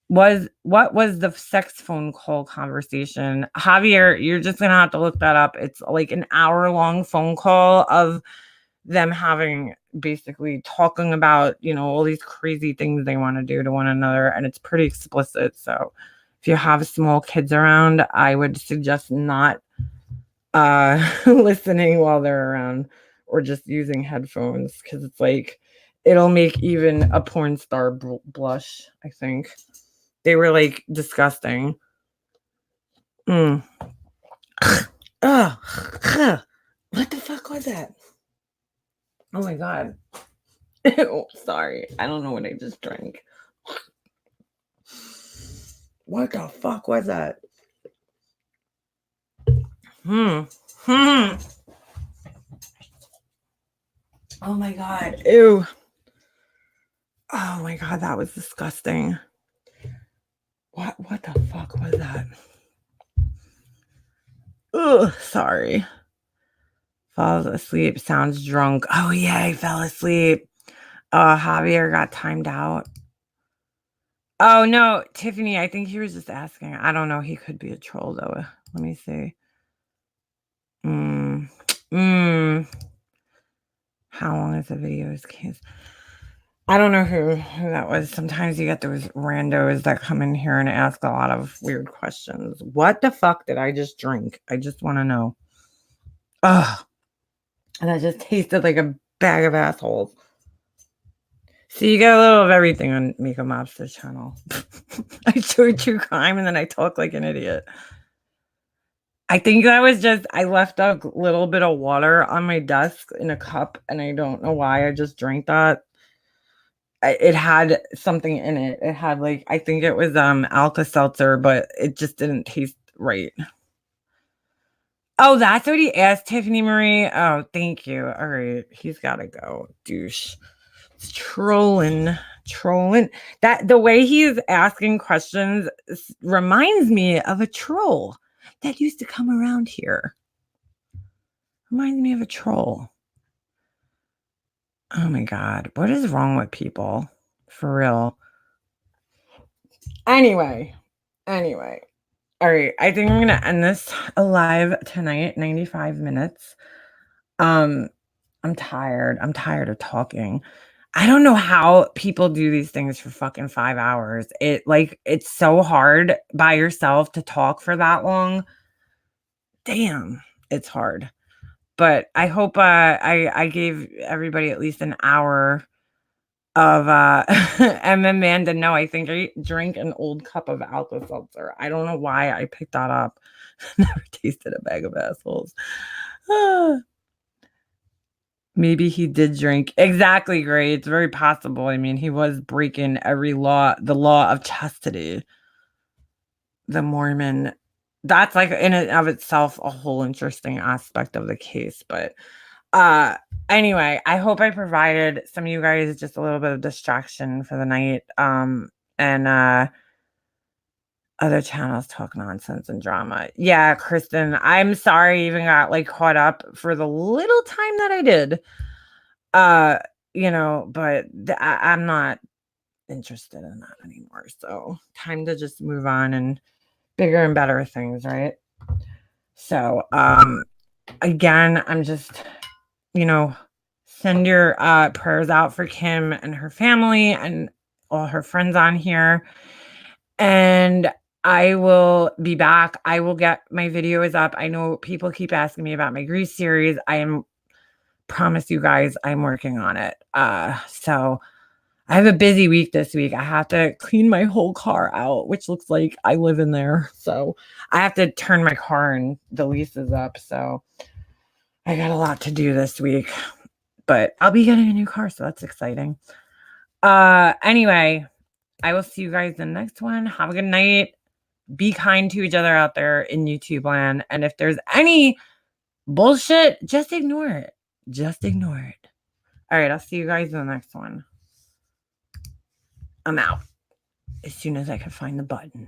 What was the sex phone call conversation? Javier, you're just going to have to look that up. It's like an hour-long phone call of them having, basically talking about, all these crazy things they want to do to one another. And it's pretty explicit. So if you have small kids around, I would suggest not listening while they're around, or just using headphones, because it's like, it'll make even a porn star blush, I think. They were like disgusting. What the fuck was that? Oh my God. Oh, sorry. I don't know what I just drank. What the fuck was that? Hmm. Hmm. Oh my God. Ew. Oh my God, that was disgusting. What the fuck was that? Ugh, sorry. Falls asleep, sounds drunk. Oh yeah, he fell asleep. Javier got timed out. Oh no, Tiffany, I think he was just asking. I don't know. He could be a troll though. Let me see. Mm. Mm. How long is the video? I don't know who that was. Sometimes you get those randos that come in here and ask a lot of weird questions. What the fuck did I just drink? I just want to know. Ugh. And that just tasted like a bag of assholes. So you get a little of everything on Miko Mobster's channel. I show true crime and then I talk like an idiot. I think that was just I left a little bit of water on my desk in a cup, and I don't know why I just drank that. It had something in it. It had like I think it was Alka-Seltzer, but it just didn't taste right. Oh, that's what he asked, Tiffany Marie. Oh, thank you. All right, he's got to go, douche. It's trolling. That the way he's asking questions reminds me of a troll that used to come around here. Reminds me of a troll. Oh my God. What is wrong with people? For real. Anyway. All right. I think I'm going to end this live tonight, 95 minutes. I'm tired. I'm tired of talking. I don't know how people do these things for fucking 5 hours. It's so hard by yourself to talk for that long. Damn, it's hard. But I hope I gave everybody at least an hour of and Amanda, no, I think I drank an old cup of Alka-Seltzer. I don't know why I picked that up. Never tasted a bag of assholes. Maybe he did drink. Exactly, Gray. It's very possible. I mean, he was breaking every law, the law of chastity. The Mormon. That's like in and of itself a whole interesting aspect of the case. But uh anyway, I hope I provided some of you guys just a little bit of distraction for the night. And other channels talk nonsense and drama. Yeah, Kristen, I'm sorry I even got like caught up for the little time that I did. Uh, but I'm not interested in that anymore. So time to just move on and bigger and better things, right? So again, I'm just, send your prayers out for Kim and her family and all her friends on here. And I will be back. I will get my videos up. I know people keep asking me about my Grease series. Promise you guys I'm working on it. So I have a busy week this week. I have to clean my whole car out, which looks like I live in there. So I have to turn my car and the leases up. So I got a lot to do this week, but I'll be getting a new car. So that's exciting. Anyway, I will see you guys in the next one. Have a good night. Be kind to each other out there in YouTube land. And if there's any bullshit, just ignore it. Just ignore it. All right. I'll see you guys in the next one. I'm out as soon as I can find the button.